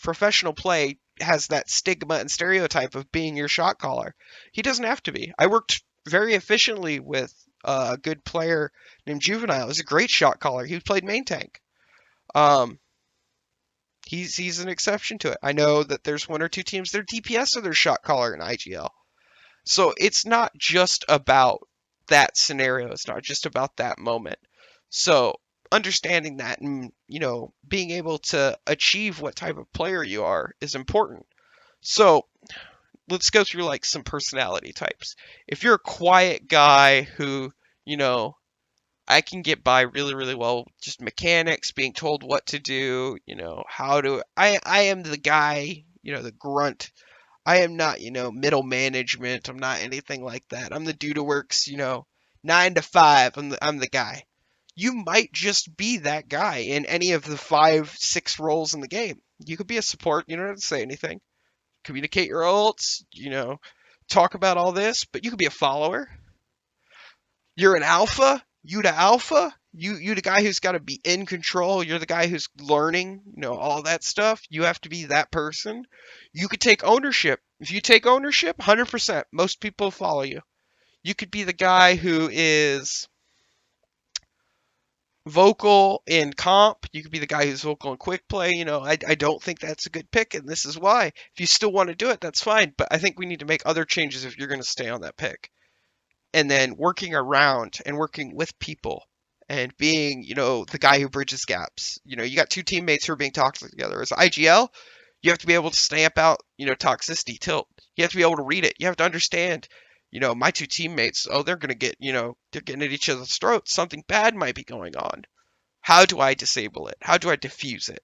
professional play has that stigma and stereotype of being your shot caller. He doesn't have to be. I worked very efficiently with a good player named Juvenile. He's a great shot caller. He played main tank. He's an exception to it. I know that there's 1 or 2 teams, their DPS or their shot caller in IGL. So it's not just about that scenario. It's not just about that moment. So understanding that and, being able to achieve what type of player you are is important. So let's go through like some personality types. If you're a quiet guy who, I can get by really, really well, just mechanics, being told what to do, I am the guy, the grunt. I am not, middle management. I'm not anything like that. I'm the dude who works, 9 to 5. I'm the guy. You might just be that guy in any of the 5, 6 roles in the game. You could be a support. You don't have to say anything. Communicate your ults. Talk about all this. But you could be a follower. You're an alpha. You the alpha. You the guy who's got to be in control. You're the guy who's learning. All that stuff. You have to be that person. You could take ownership. If you take ownership, 100%, most people follow you. You could be the guy who is vocal in comp. You could be the guy who's vocal in quick play. I don't think that's a good pick, and this is why. If you still want to do it, that's fine. But I think we need to make other changes if you're going to stay on that pick. And then working around and working with people and being, the guy who bridges gaps. You got two teammates who are being toxic together. As IGL, you have to be able to stamp out, toxicity, tilt. You have to be able to read it. You have to understand, my two teammates, they're going to get, they're getting at each other's throats. Something bad might be going on. How do I disable it? How do I diffuse it?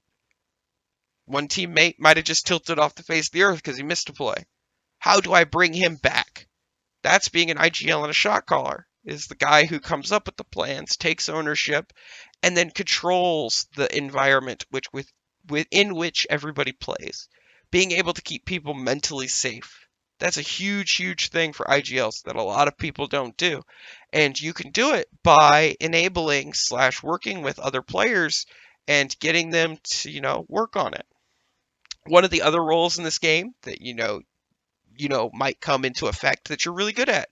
One teammate might have just tilted off the face of the earth because he missed a play. How do I bring him back? That's being an IGL and a shot caller, is the guy who comes up with the plans, takes ownership, and then controls the environment within which everybody plays. Being able to keep people mentally safe. That's a huge, huge thing for IGLs that a lot of people don't do. And you can do it by enabling / working with other players and getting them to, work on it. One of the other roles in this game that, might come into effect that you're really good at.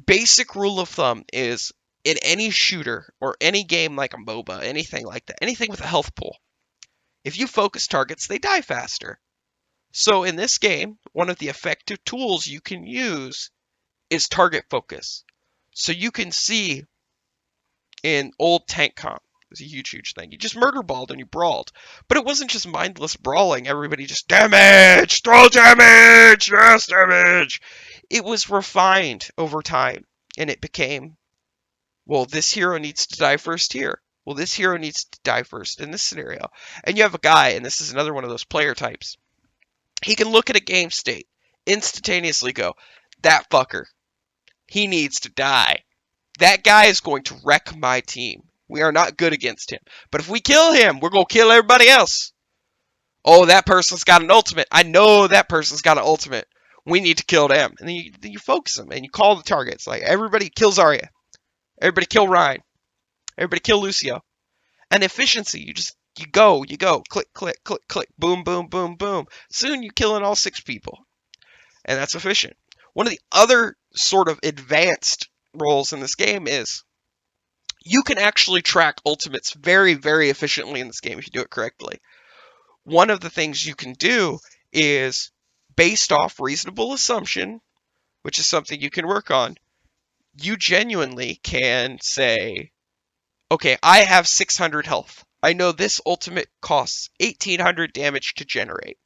Basic rule of thumb is in any shooter or any game like a MOBA, anything like that, anything with a health pool, if you focus targets, they die faster. So in this game, one of the effective tools you can use is target focus. So you can see in old tank comp, it's a huge, huge thing. You just murder balled and you brawled. But it wasn't just mindless brawling. Everybody just damage, throw damage, mass damage. It was refined over time. And it became, well, this hero needs to die first here. Well, this hero needs to die first in this scenario. And you have a guy, and this is another one of those player types. He can look at a game state, instantaneously go, that fucker, he needs to die. That guy is going to wreck my team. We are not good against him. But if we kill him, we're going to kill everybody else. Oh, that person's got an ultimate. I know that person's got an ultimate. We need to kill them. And then you focus them, and you call the targets. Like, everybody kill Zarya. Everybody kill Ryan. Everybody kill Lucio. And efficiency, you go, click, click, click, click, boom, boom, boom, boom. Soon you're killing all 6 people. And that's efficient. One of the other sort of advanced roles in this game is you can actually track ultimates very, very efficiently in this game if you do it correctly. One of the things you can do is, based off reasonable assumption, which is something you can work on, you genuinely can say, okay, I have 600 health. I know this ultimate costs 1800 damage to generate.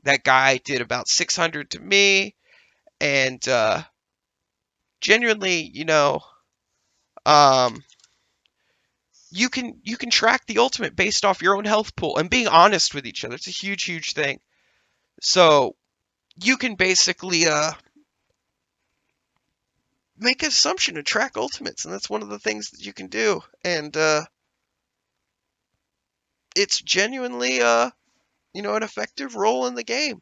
That guy did about 600 to me, and genuinely, you can track the ultimate based off your own health pool and being honest with each other. It's a huge, huge thing. So you can basically make an assumption and track ultimates, and that's one of the things that you can do. And it's genuinely an effective role in the game.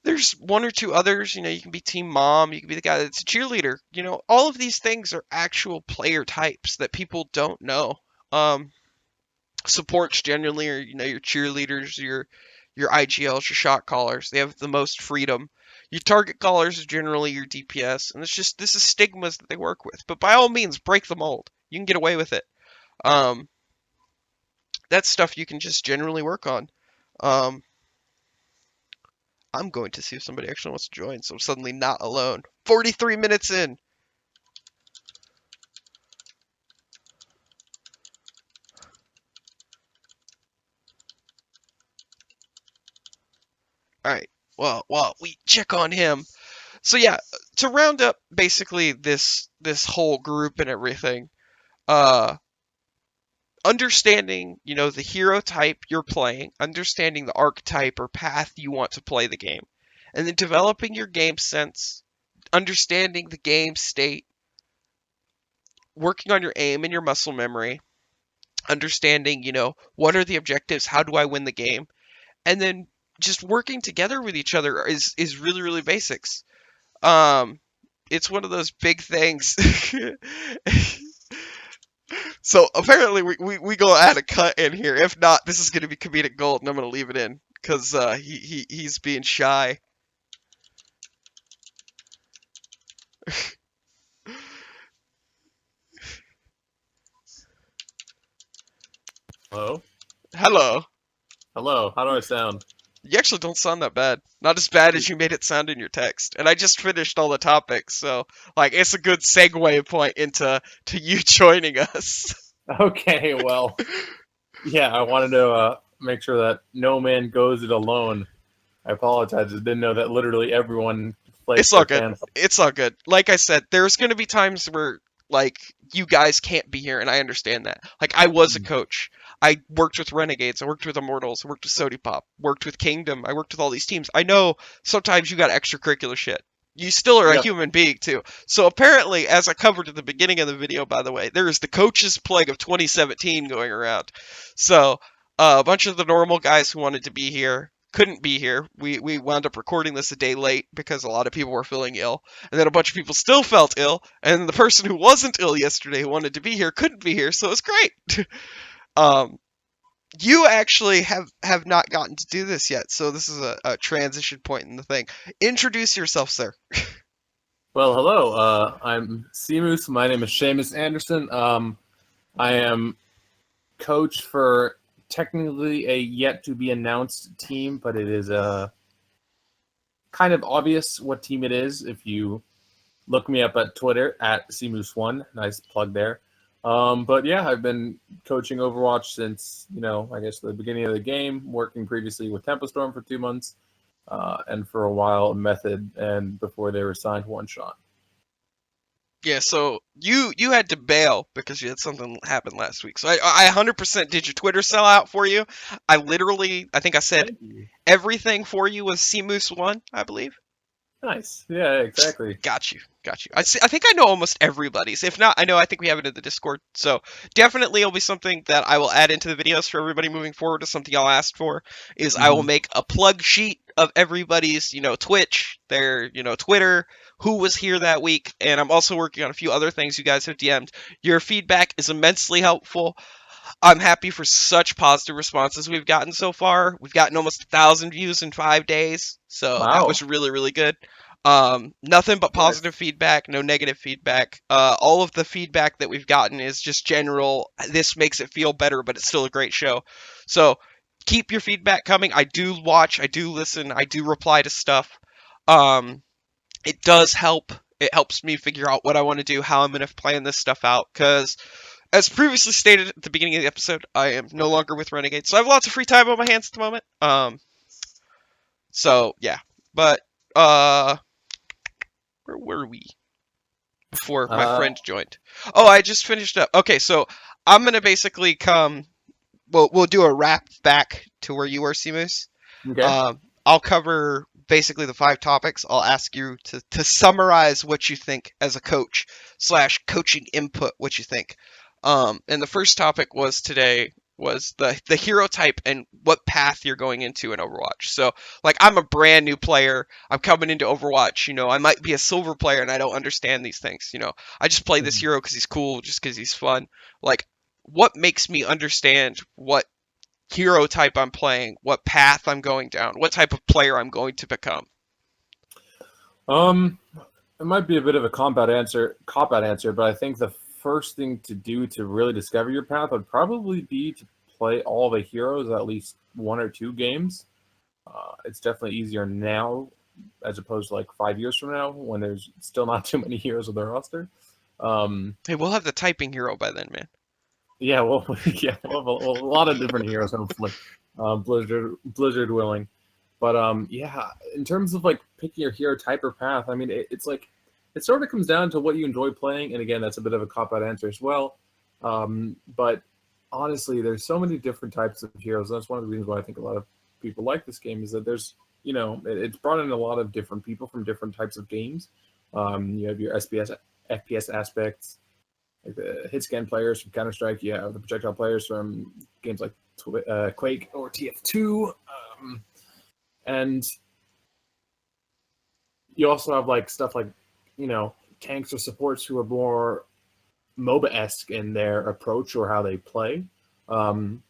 There's one or two others, you can be team mom, you can be the guy that's a cheerleader. All of these things are actual player types that people don't know. Supports generally are, your cheerleaders, your IGLs, your shot callers. They have the most freedom. Your target callers are generally your DPS, and this is stigmas that they work with. But by all means, break the mold. You can get away with it. That's stuff you can just generally work on. I'm going to see if somebody actually wants to join, so I'm suddenly not alone. 43 minutes in. All right. Well, we check on him. So yeah, to round up basically this whole group and everything, understanding, the hero type you're playing, understanding the archetype or path you want to play the game, and then developing your game sense, understanding the game state, working on your aim and your muscle memory, understanding, what are the objectives, how do I win the game, and then just working together with each other is really, really basics. Um, it's one of those big things. So apparently we go add a cut in here. If not, this is going to be comedic gold, and I'm going to leave it in because he's being shy. Hello? Hello. Hello, how do I sound? You actually don't sound that bad. Not as bad as you made it sound in your text. And I just finished all the topics, so like it's a good segue point into you joining us. Okay, well, yeah, I wanted to make sure that no man goes it alone. I apologize. I didn't know that literally everyone plays It's all for good. fans. It's all good. Like I said, there's gonna be times where like you guys can't be here, and I understand that. Like I was a coach. I worked with Renegades. I worked with Immortals. I worked with Sody Pop. Worked with Kingdom. I worked with all these teams. I know sometimes you got extracurricular shit. You still are a Yep. human being too. So apparently, as I covered at the beginning of the video, by the way, there is the coaches plague of 2017 going around. So a bunch of the normal guys who wanted to be here couldn't be here. We wound up recording this a day late because a lot of people were feeling ill, and then a bunch of people still felt ill, and the person who wasn't ill yesterday who wanted to be here couldn't be here, so it's great. um, you actually have not gotten to do this yet, so this is a transition point in the thing. Introduce yourself, sir. Well, hello. I'm Seamus. My name is Seamus Anderson. I am coach for technically a yet to be announced team, but it is kind of obvious what team it is if you look me up at Twitter at Seamus1. Nice plug there. But yeah, I've been coaching Overwatch since, I guess the beginning of the game, working previously with Tempo Storm for 2 months, and for a while Method, and before they were signed One Shot. Yeah, so you had to bail because you had something happen last week. So I 100% did your Twitter sellout for you. I think I said Thank you. everything for you was CMoose1, I believe. Nice. Yeah, exactly. Got you. Got you. I think I know almost everybody's. If not, I think we have it in the Discord. So definitely it'll be something that I will add into the videos for everybody moving forward. Is something y'all asked for. Is I will Mm-hmm. make a plug sheet of everybody's, Twitch, their, Twitter, who was here that week, and I'm also working on a few other things you guys have DM'd. Your feedback is immensely helpful. I'm happy for such positive responses we've gotten so far. We've gotten almost 1,000 views in 5 days, so that Wow. was really, really good. Nothing but positive Nice. feedback, no negative feedback. All of the feedback that we've gotten is just general. This makes it feel better, but it's still a great show. So keep your feedback coming. I do watch, I do listen, I do reply to stuff. Um, it does help. It helps me figure out what I want to do, how I'm going to plan this stuff out, because as previously stated at the beginning of the episode, I am no longer with Renegade, so I have lots of free time on my hands at the moment. So yeah, but uh, where were we before my Uh, friend joined? Oh, I just finished up. Okay, so I'm gonna basically come. We'll do a wrap back to where you were, Seamus. okay. I'll cover basically the 5 topics. I'll ask you to summarize what you think as a coach slash coaching input, what you think. And the first topic was today was the hero type and what path you're going into in Overwatch. So like I'm a brand new player. I'm coming into Overwatch. I might be a silver player and I don't understand these things. I just play this Mhm. hero because he's cool, just because he's fun. Like what makes me understand what hero type I'm playing, what path I'm going down, what type of player I'm going to become. Um, it might be a bit of a cop out answer, but I think the first thing to do to really discover your path would probably be to play all the heroes at least 1 or 2 games. It's definitely easier now as opposed to like 5 years from now when there's still not too many heroes on the roster. Um, Hey, we'll have the typing hero by then, man. yeah, well, yeah, we'll have a lot of different heroes, hopefully, Blizzard willing. But yeah, in terms of like picking your hero type or path, I mean, it's like it sort of comes down to what you enjoy playing, and again, that's a bit of a cop out answer as well. But honestly, there's so many different types of heroes. That's one of the reasons why I think a lot of people like this game is that there's it's brought in a lot of different people from different types of games. You have your SPS FPS aspects, like the hit scan players from Counter Strike. You have the projectile players from games like Quake or TF2, and you also have like stuff like tanks or supports who are more MOBA-esque in their approach or how they play. Um,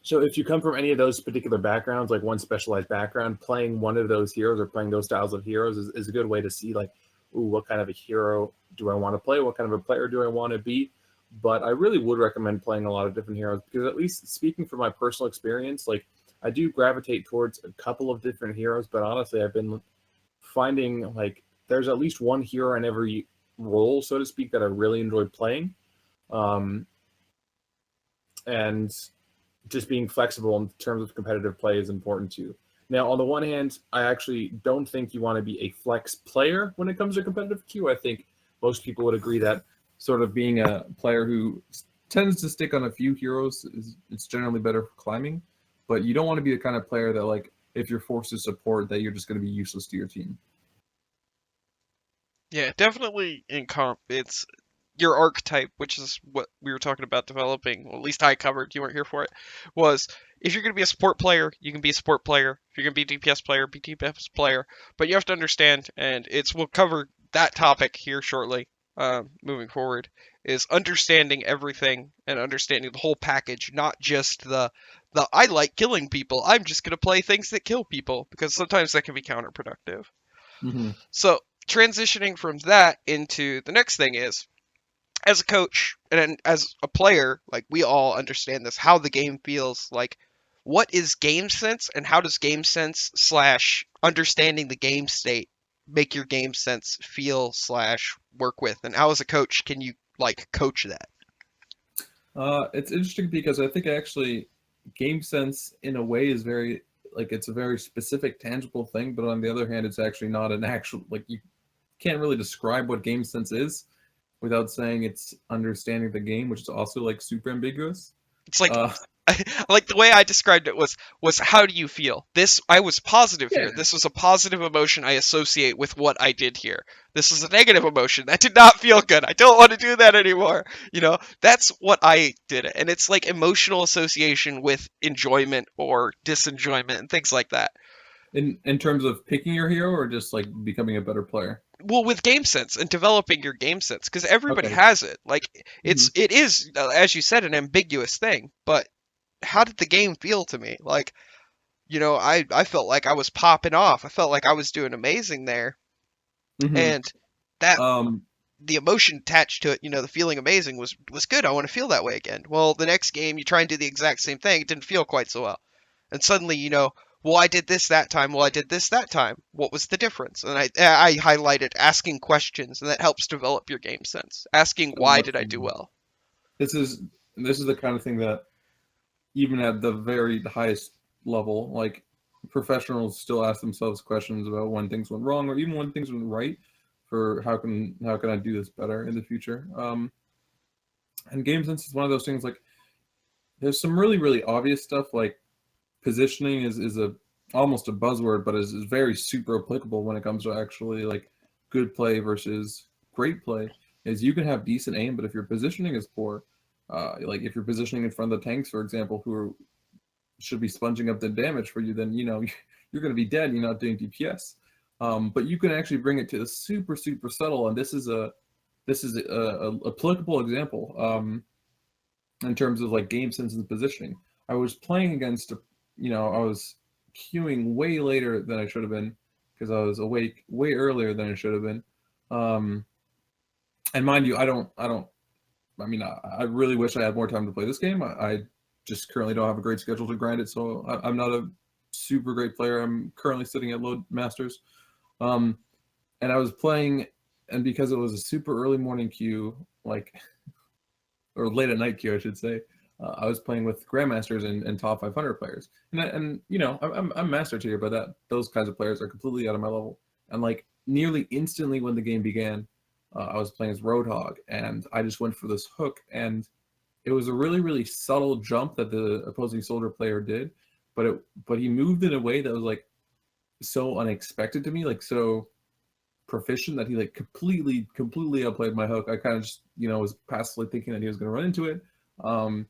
so if you come from any of those particular backgrounds, like one specialized background, playing one of those heroes or playing those styles of heroes is a good way to see like, ooh, what kind of a hero do I want to play? What kind of a player do I want to be? But I really would recommend playing a lot of different heroes because, at least speaking from my personal experience, like I do gravitate towards a couple of different heroes, but honestly, I've been finding like there's at least one hero in every role, so to speak, that I really enjoy playing. Um, and just being flexible in terms of competitive play is important too. Now, on the one hand, I actually don't think you want to be a flex player when it comes to competitive queue. I think most people would agree that sort of being a player who tends to stick on a few heroes it's generally better for climbing, but you don't want to be the kind of player that, like, if you're forced to support, that you're just going to be useless to your team. Yeah, definitely in comp, it's your archetype, which is what we were talking about developing, well, at least I covered, you weren't here for it, was if you're going to be a support player, you can be a support player. If you're going to be a DPS player, be a DPS player. But you have to understand, and we'll cover that topic here shortly, moving forward, is understanding everything and understanding the whole package, not just the I like killing people. I'm just going to play things that kill people, because sometimes that can be counterproductive. Mm-hmm. So transitioning from that into the next thing is, as a coach and as a player, like we all understand this, how the game feels. Like, what is game sense, and how does game sense slash understanding the game state make your game sense feel slash work with, and how as a coach can you like coach that? It's interesting because I think actually game sense in a way is very, like, it's a very specific, tangible thing, but on the other hand, it's actually not an actual, like, you can't really describe what game sense is without saying it's understanding the game, which is also like super ambiguous. It's like Uh, like the way I described it was how do you feel? This I was positive here. yeah, This was a positive emotion I associate with what I did here. This is a negative emotion that did not feel good. I don't want to do that anymore. That's what I did. And it's like emotional association with enjoyment or disenjoyment and things like that. in terms of picking your hero or just like becoming a better player. Well, with game sense and developing your game sense, because everybody Okay. has it. Like Hmm. it is, as you said, an ambiguous thing. But how did the game feel to me? Like, I felt like I was popping off. I felt like I was doing amazing there. Hmm. And that Um, the emotion attached to it, the feeling amazing was good. I want to feel that way again. Well, the next game you try and do the exact same thing, it didn't feel quite so well. And suddenly, well, I did this that time. Well, I did this that time. What was the difference? And I highlighted asking questions, and that helps develop your game sense. Asking why much did I do more. well? This is this is the kind of thing that even at the very highest level, like, professionals still ask themselves questions about when things went wrong or even when things went right, for how can I do this better in the future. And game sense is one of those things, like, there's some really really obvious stuff, like positioning is a almost a buzzword, but is very super applicable when it comes to actually, like, good play versus great play. Is you can have decent aim, but if your positioning is poor, like if you're positioning in front of the tanks, for example, should be sponging up the damage for you, then you're going to be dead. You're not doing DPS. But you can actually bring it to the super super subtle, and this is a applicable example, in terms of like game sense and positioning. I was playing against, I was queuing way later than I should have been because I was awake way earlier than I should have been. Um, and mind you, I don't. I mean, I really wish I had more time to play this game. I just currently don't have a great schedule to grind it, so I'm not a super great player. I'm currently sitting at low masters, um, and I was playing, and because it was a super early morning queue, like, or late at night queue, I should say. I was playing with grandmasters and top 500 players, and I'm master tier, but those kinds of players are completely out of my level. And like nearly instantly when the game began, I was playing as Roadhog, and I just went for this hook, and it was a really really subtle jump that the opposing soldier player did, but he moved in a way that was like so unexpected to me, like so proficient that he like completely outplayed my hook. I kind of just was passively thinking that he was going to run into it. Um,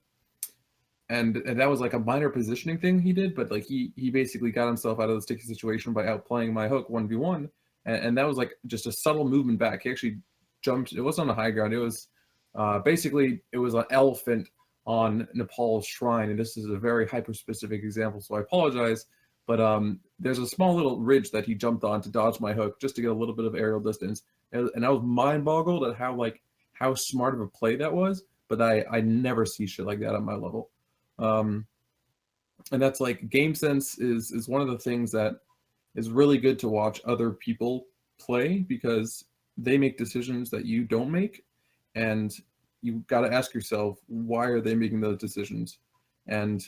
and that was like a minor positioning thing he did, but like he basically got himself out of the sticky situation by outplaying my hook 1v1, and that was like just a subtle movement back. He actually jumped. It wasn't on the high ground. It was basically it was an elephant on Nepal's shrine, and this is a very hyper specific example, so I apologize. But there's a small little ridge that he jumped on to dodge my hook just to get a little bit of aerial distance, and I was mind boggled at how smart of a play that was. But I never see shit like that at my level. Um, and that's like game sense is one of the things that is really good to watch other people play because they make decisions that you don't make, and you got to ask yourself why are they making those decisions, and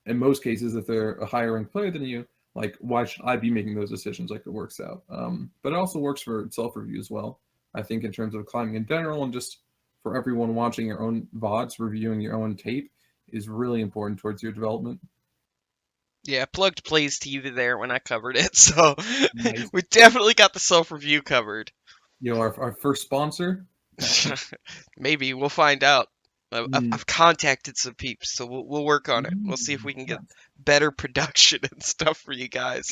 in most cases if they're a higher ranked player than you, like why should I be making those decisions? Like it works out, but it also works for self review as well. I think in terms of climbing in general and just for everyone watching your own VODs, reviewing your own tape is really important towards your development. Yeah, plugged plays TV there when I covered it, so Nice. we definitely got the self-review covered. Our first sponsor. Maybe we'll find out. Mm. I've contacted some peeps, so we'll work on it. We'll see if we can get Nice. better production and stuff for you guys.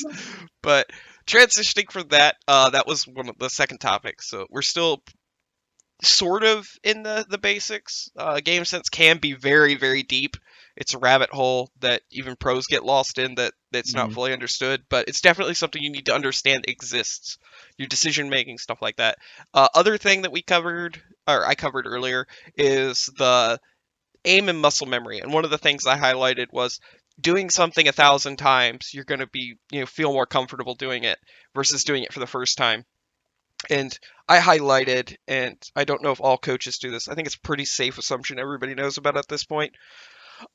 But transitioning from that, that was one of the second topic. So we're still sort of in the basics. Game sense can be very, very deep. It's a rabbit hole that even pros get lost in that's not Mm. fully understood, but it's definitely something you need to understand exists. Your decision making, stuff like that. Other thing that we covered, or I covered earlier, is the aim and muscle memory. And one of the things I highlighted was doing something 1,000 times, you're going to be, feel more comfortable doing it versus doing it for the first time. And I highlighted, and I don't know if all coaches do this. I think it's a pretty safe assumption everybody knows about at this point.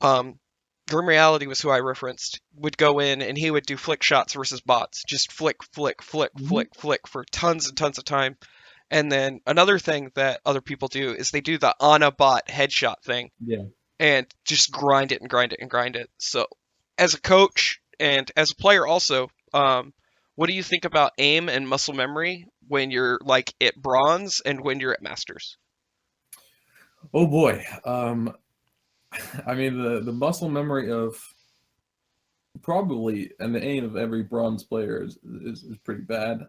Um, Grim Reality was who I referenced. Would go in and he would do flick shots versus bots, just flick, flick, flick, Mhm. flick, flick for tons and tons of time. And then another thing that other people do is they do the on a bot headshot thing Yeah. and just grind it and grind it and grind it. So, as a coach and as a player, also, what do you think about aim and muscle memory when you're like at bronze and when you're at masters? Oh boy. I mean the muscle memory of probably and the aim of every bronze player is pretty bad.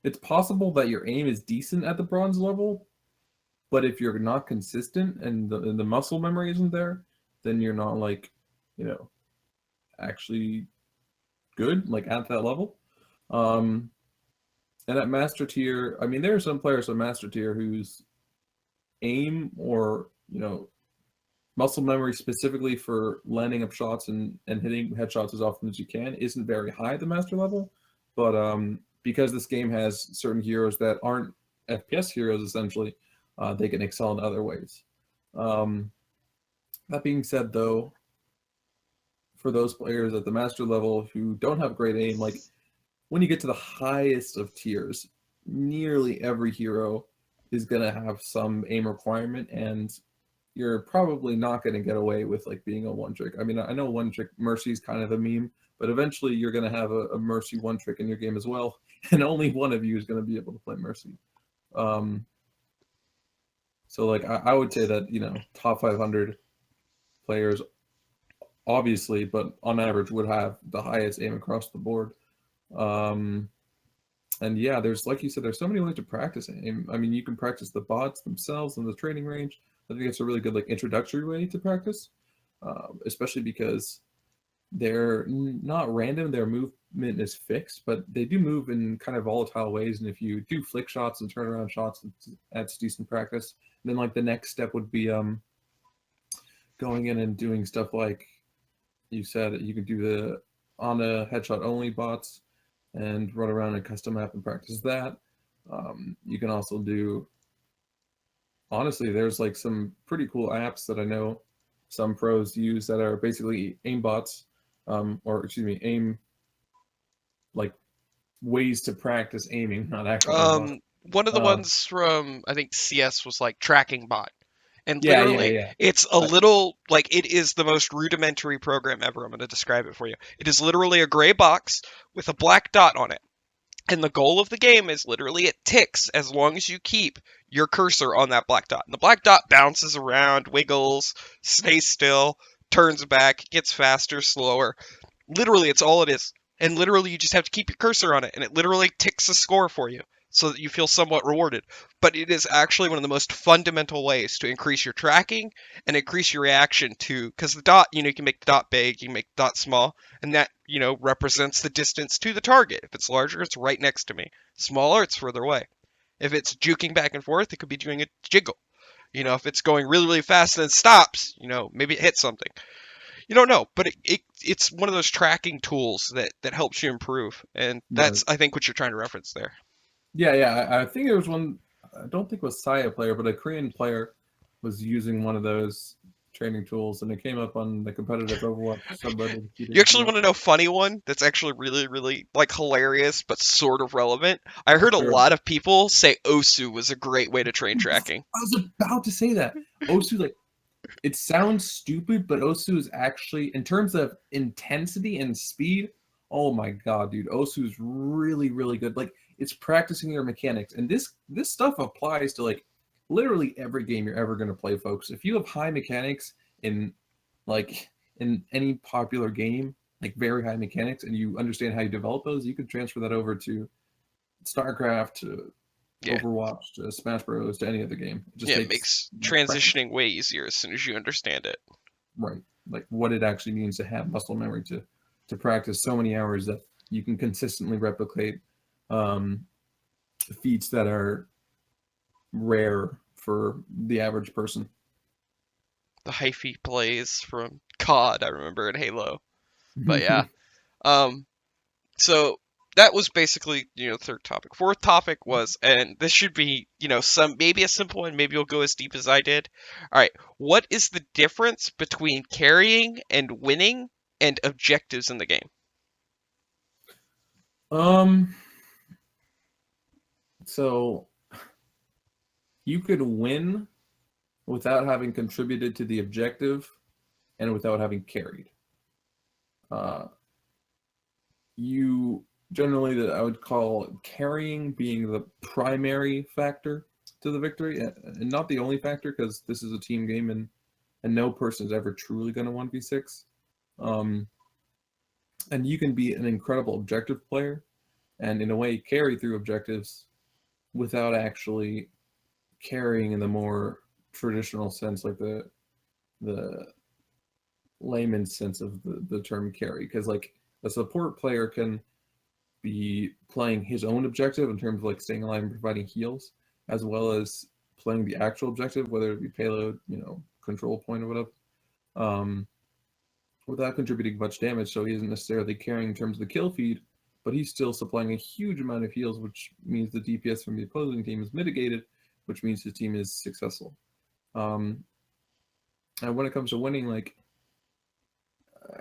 It's possible that your aim is decent at the bronze level, but if you're not consistent and the muscle memory isn't there, then you're not like, you know, actually good like at that level. Um, and at master tier, I mean, there are some players at master tier whose aim or muscle memory specifically for landing up shots and hitting headshots as often as you can isn't very high at the master level. But because this game has certain heroes that aren't FPS heroes, essentially, they can excel in other ways. Um, that being said, though, for those players at the master level who don't have great aim, like when you get to the highest of tiers, nearly every hero is going to have some aim requirement, and you're probably not going to get away with like being a one trick. I mean, I know one trick Mercy is kind of a meme, but eventually you're going to have a Mercy one trick in your game as well, and only one of you is going to be able to play Mercy. Um, so like I would say that top 500 players obviously, but on average would have the highest aim across the board. Um, and yeah, there's like you said, there's so many ways to practice aim. I mean, you can practice the bots themselves in the training range. I think it's a really good like introductory way to practice, especially because they're not random. Their movement is fixed, but they do move in kind of volatile ways. And if you do flick shots and turnaround shots, that's decent practice. And then like the next step would be going in and doing stuff like you said. You can do the on a headshot only bots and run around a custom map and practice that. You can also do honestly, there's like some pretty cool apps that I know some pros use that are basically aim bots, or excuse me, aim like ways to practice aiming, not actual aimbots. One of the Uh, ones from I think CS was like tracking bot. And yeah, literally, yeah. it's a I, little like it is the most rudimentary program ever. I'm going to describe it for you. It is literally a gray box with a black dot on it. And the goal of the game is literally it ticks as long as you keep your cursor on that black dot. And the black dot bounces around, wiggles, stays still, turns back, gets faster, slower. Literally, it's all it is. And literally, you just have to keep your cursor on it, and it literally ticks a score for you so that you feel somewhat rewarded. But it is actually one of the most fundamental ways to increase your tracking and increase your reaction to, because the dot, you can make the dot big, you can make the dot small, and that, represents the distance to the target. If it's larger, it's right next to me. Smaller, it's further away. If it's juking back and forth, it could be doing a jiggle. If it's going really, really fast and then stops, maybe it hits something. You don't know, but it's one of those tracking tools that helps you improve, and Right. that's I think what you're trying to reference there. Yeah, yeah. I think there was one. I don't think it was Saya player, but a Korean player was using one of those training tools, and it came up on the competitive Overwatch subreddit a few You days actually ago. want to know a funny one that's actually really, really like hilarious but sort of relevant? I heard a Sure. lot of people say Osu was a great way to train tracking. I was about to say that. Osu, like, it sounds stupid, but Osu is actually, in terms of intensity and speed, oh my god, dude, Osu is really, really good. Like, it's practicing your mechanics, and this stuff applies to like literally every game you're ever going to play, folks. If you have high mechanics in like in any popular game, like very high mechanics, and you understand how you develop those, you can transfer that over to StarCraft, to Yeah, Overwatch, to Smash Bros, to any other game. It just yeah, it takes makes practice. transitioning way easier as soon as you understand it. Right. Like what it actually means to have muscle memory, to practice so many hours that you can consistently replicate um, feats that are rare for the average person. The hyphy plays from COD, I remember in Halo. But yeah, um, so that was basically third topic. Fourth topic was, and this should be some maybe a simple one, maybe you'll go as deep as I did. All right, what is the difference between carrying and winning and objectives in the game? um, so you could win without having contributed to the objective and without having carried. Uh, you generally that I would call carrying being the primary factor to the victory, and not the only factor because this is a team game and no person is ever truly going to 1v6. Um, and you can be an incredible objective player and in a way carry through objectives without actually carrying in the more traditional sense, like the layman's sense of the term carry. Because like a support player can be playing his own objective in terms of like staying alive and providing heals, as well as playing the actual objective, whether it be payload, control point or whatever, um, without contributing much damage. So he isn't necessarily carrying in terms of the kill feed, but he's still supplying a huge amount of heals, which means the DPS from the opposing team is mitigated, which means his team is successful. Um, and when it comes to winning, like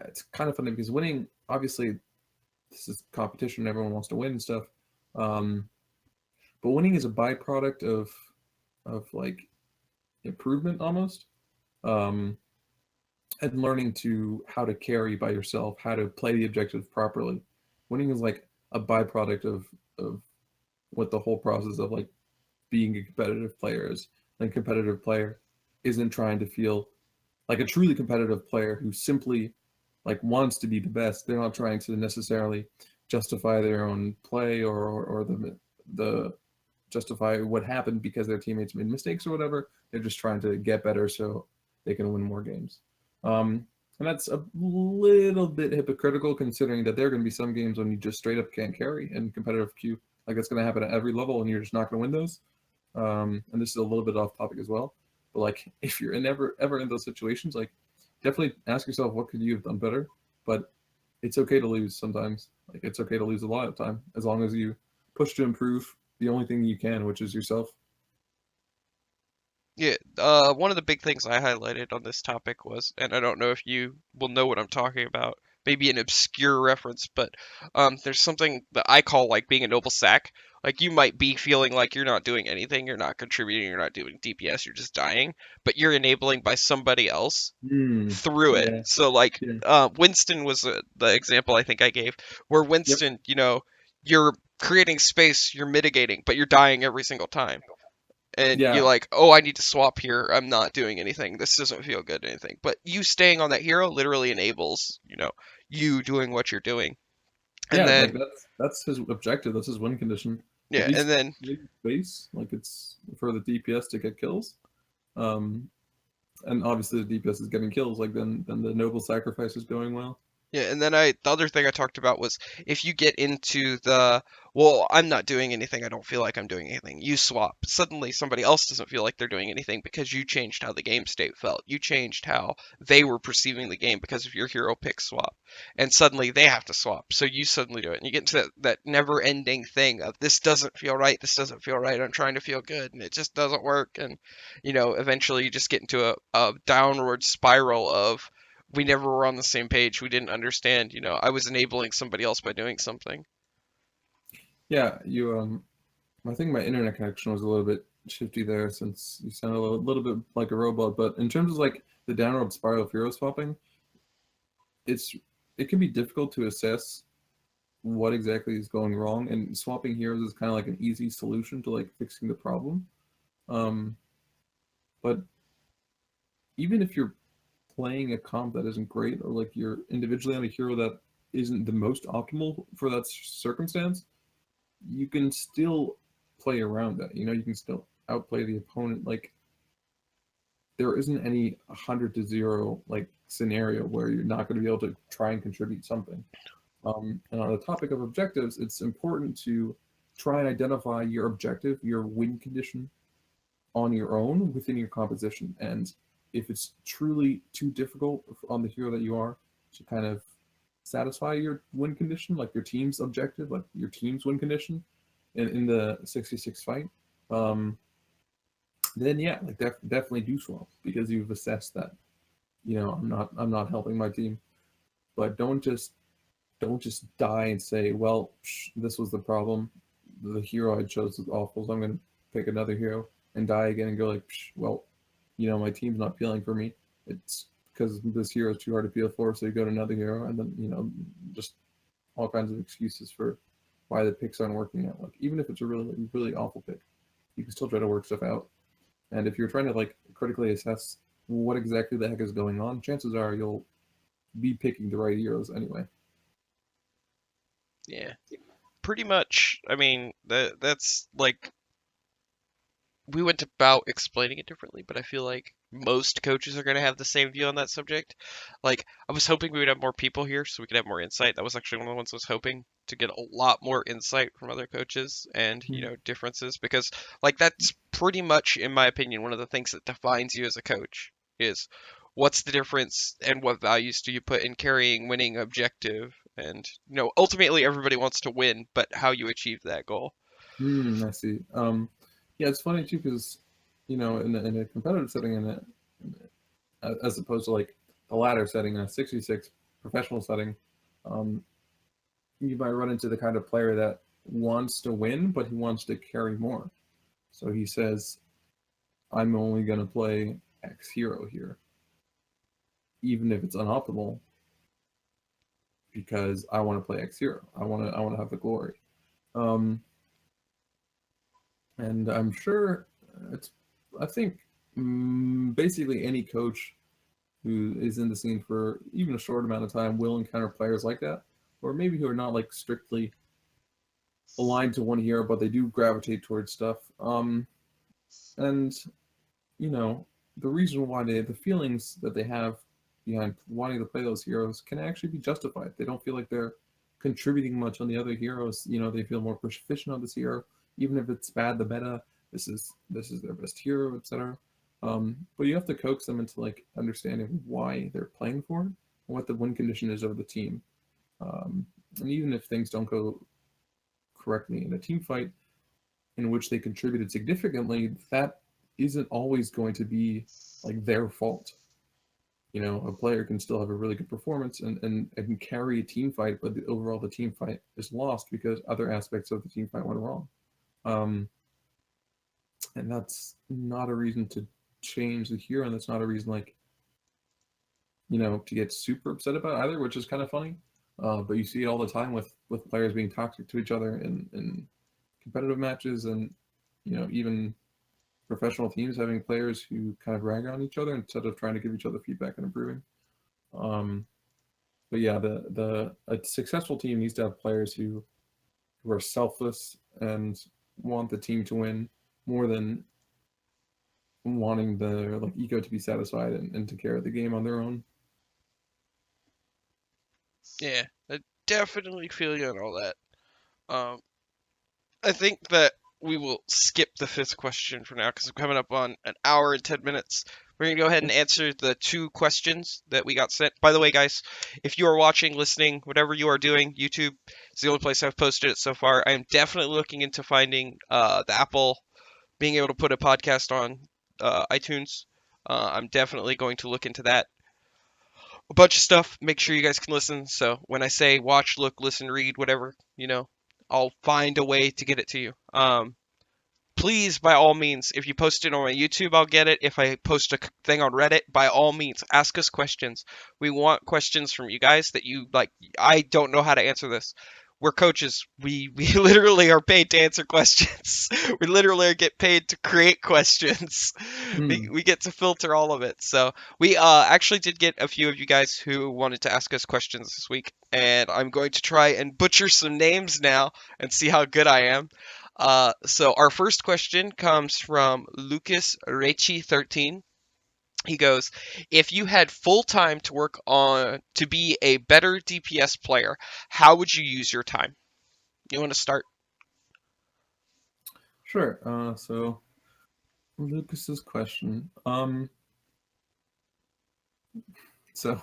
it's kind of funny because winning, obviously, this is competition; everyone wants to win and stuff. Um, but winning is a byproduct of like improvement almost, um, and learning to how to carry by yourself, how to play the objective properly. Winning is like a byproduct of what the whole process of like being a competitive player is. And a competitive player isn't trying to feel like a truly competitive player who simply like wants to be the best. They're not trying to necessarily justify their own play or the justify what happened because their teammates made mistakes or whatever. They're just trying to get better so they can win more games. And that's a little bit hypocritical considering that there are going to be some games when you just straight up can't carry in competitive queue. Like that's going to happen at every level and you're just not going to win those. And this is a little bit off topic as well. But like if you're ever in those situations, like definitely ask yourself what could you have done better. But it's okay to lose sometimes. Like it's okay to lose a lot of time as long as you push to improve the only thing you can, which is yourself. Yeah, one of the big things I highlighted on this topic was, and I don't know if you will know what I'm talking about, maybe an obscure reference, but there's something that I call like being a noble sack. Like you might be feeling like you're not doing anything, you're not contributing, you're not doing DPS, you're just dying, but you're enabling by somebody else Mm, through it. yeah, So like yeah, Winston was the example I think I gave, where yep, Winston, you're creating space, you're mitigating, but you're dying every single time. And you're Yeah, like, oh, I need to swap here. I'm not doing anything. This doesn't feel good, anything. But you staying on that hero literally enables, you doing what you're doing. And yeah, like then, that's his objective. That's his win condition. If yeah, he's and then creating space, like it's for the DPS to get kills, um, and obviously the DPS is getting kills, like then the noble sacrifice is going well. Yeah, and then the other thing I talked about was if you get into the, well, I'm not doing anything, I don't feel like I'm doing anything. You swap. Suddenly somebody else doesn't feel like they're doing anything because you changed how the game state felt. You changed how they were perceiving the game because of your hero pick swap. And suddenly they have to swap. So you suddenly do it. And you get into that never-ending thing of this doesn't feel right, this doesn't feel right, I'm trying to feel good, and it just doesn't work. And, eventually you just get into a downward spiral of we never were on the same page. We didn't understand, I was enabling somebody else by doing something. Yeah, you I think my internet connection was a little bit shifty there since you sound a little bit like a robot. But in terms of like the downward spiral of hero swapping, it's it can be difficult to assess what exactly is going wrong, and swapping heroes is kind of like an easy solution to like fixing the problem. Um, but even if you're playing a comp that isn't great, or like you're individually on a hero that isn't the most optimal for that circumstance, you can still play around that. You can still outplay the opponent. Like there isn't any 100-0 like scenario where you're not going to be able to try and contribute something. And on the topic of objectives, it's important to try and identify your objective, your win condition on your own within your composition. And if it's truly too difficult on the hero that you are to kind of satisfy your win condition, like your team's objective, like your team's win condition in the 66 fight, um, then yeah, like definitely do swap because you've assessed that I'm not helping my team. But don't just die and say, well, this was the problem. The hero I chose was awful, so I'm going to pick another hero and die again and go like, well, my team's not feeling for me. It's because this hero is too hard to feel for, so you go to another hero, and then just all kinds of excuses for why the picks aren't working out. Like even if it's a really really awful pick, you can still try to work stuff out. And if you're trying to like critically assess what exactly the heck is going on, chances are you'll be picking the right heroes anyway. Yeah, pretty much. I mean, that's like we went about explaining it differently, but I feel like most coaches are going to have the same view on that subject. Like, I was hoping we would have more people here so we could have more insight. That was actually one of the ones I was hoping to get a lot more insight from other coaches and, Hmm. differences because, like, that's pretty much, in my opinion, one of the things that defines you as a coach is what's the difference and what values do you put in carrying winning objective. And, ultimately everybody wants to win, but how you achieve that goal. I see. Yeah, it's funny too because, in a competitive setting, as opposed to like the ladder setting, in a 66 professional setting, um, you might run into the kind of player that wants to win, but he wants to carry more. So he says, "I'm only going to play X hero here, even if it's unoptimal, because I want to play X hero. I want to have the glory." Um, and I'm sure it's. I think basically any coach who is in the scene for even a short amount of time will encounter players like that, or maybe who are not like strictly aligned to one hero, but they do gravitate towards stuff. And you know, the reason why the feelings that they have behind wanting to play those heroes can actually be justified. They don't feel like they're contributing much on the other heroes. They feel more proficient on this hero, even if it's bad. The meta, this is their best hero, etc. But you have to coax them into like understanding why they're playing for it and what the win condition is of the team. And even if things don't go correctly in a team fight in which they contributed significantly, that isn't always going to be like their fault. A player can still have a really good performance and carry a team fight, but overall the team fight is lost because other aspects of the team fight went wrong. Um, and that's not a reason to change the hero, and that's not a reason like to get super upset about either, which is kind of funny. But you see it all the time with with players being toxic to each other in competitive matches, and even professional teams having players who kind of rag on each other instead of trying to give each other feedback and improving. Um, but yeah, the a successful team needs to have players who are selfless and want the team to win more than wanting their like ego to be satisfied and to carry the game on their own. Yeah, I definitely feel you on all that. Um, I think that we will skip the fifth question for now because we're coming up on an hour and 10 minutes. We're going to go ahead and answer the two questions that we got sent. By the way, guys, if you are watching, listening, whatever you are doing, YouTube is the only place I've posted it so far. I am definitely looking into finding the Apple, being able to put a podcast on iTunes. I'm definitely going to look into that. A bunch of stuff. Make sure you guys can listen. So when I say watch, look, listen, read, whatever, I'll find a way to get it to you. Please, by all means, if you post it on my YouTube, I'll get it. If I post a thing on Reddit, by all means, ask us questions. We want questions from you guys that you like. I don't know how to answer this. We're coaches. We literally are paid to answer questions. We literally get paid to create questions. We, Hmm. we get to filter all of it. So we actually did get a few of you guys who wanted to ask us questions this week, and I'm going to try and butcher some names now and see how good I am. So our first question comes from Lucas Rechi 13. He goes, "If you had full time to work on to be a better DPS player, how would you use your time?" You want to start? Sure. So Lucas's question. So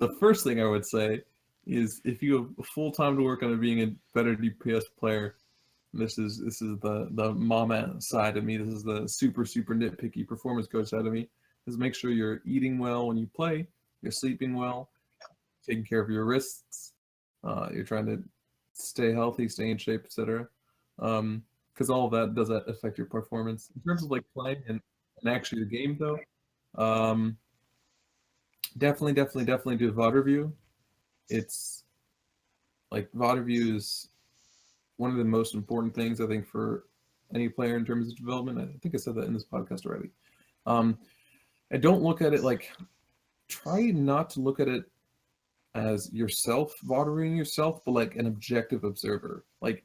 the first thing I would say is if you have full time to work on being a better DPS player, this is the mama side of me. This is the super nitpicky performance coach side of me. Is make sure you're eating well when you play, you're sleeping well, taking care of your wrists, you're trying to stay healthy, stay in shape, etc. Because all of that does that affect your performance in terms of like playing and actually the game though. Um, definitely do VOD review. It's like VOD review is one of the most important things I think for any player in terms of development. I think I said that in this podcast already. Um, I don't look at it like try not to look at it as yourself watering yourself, but like an objective observer. Like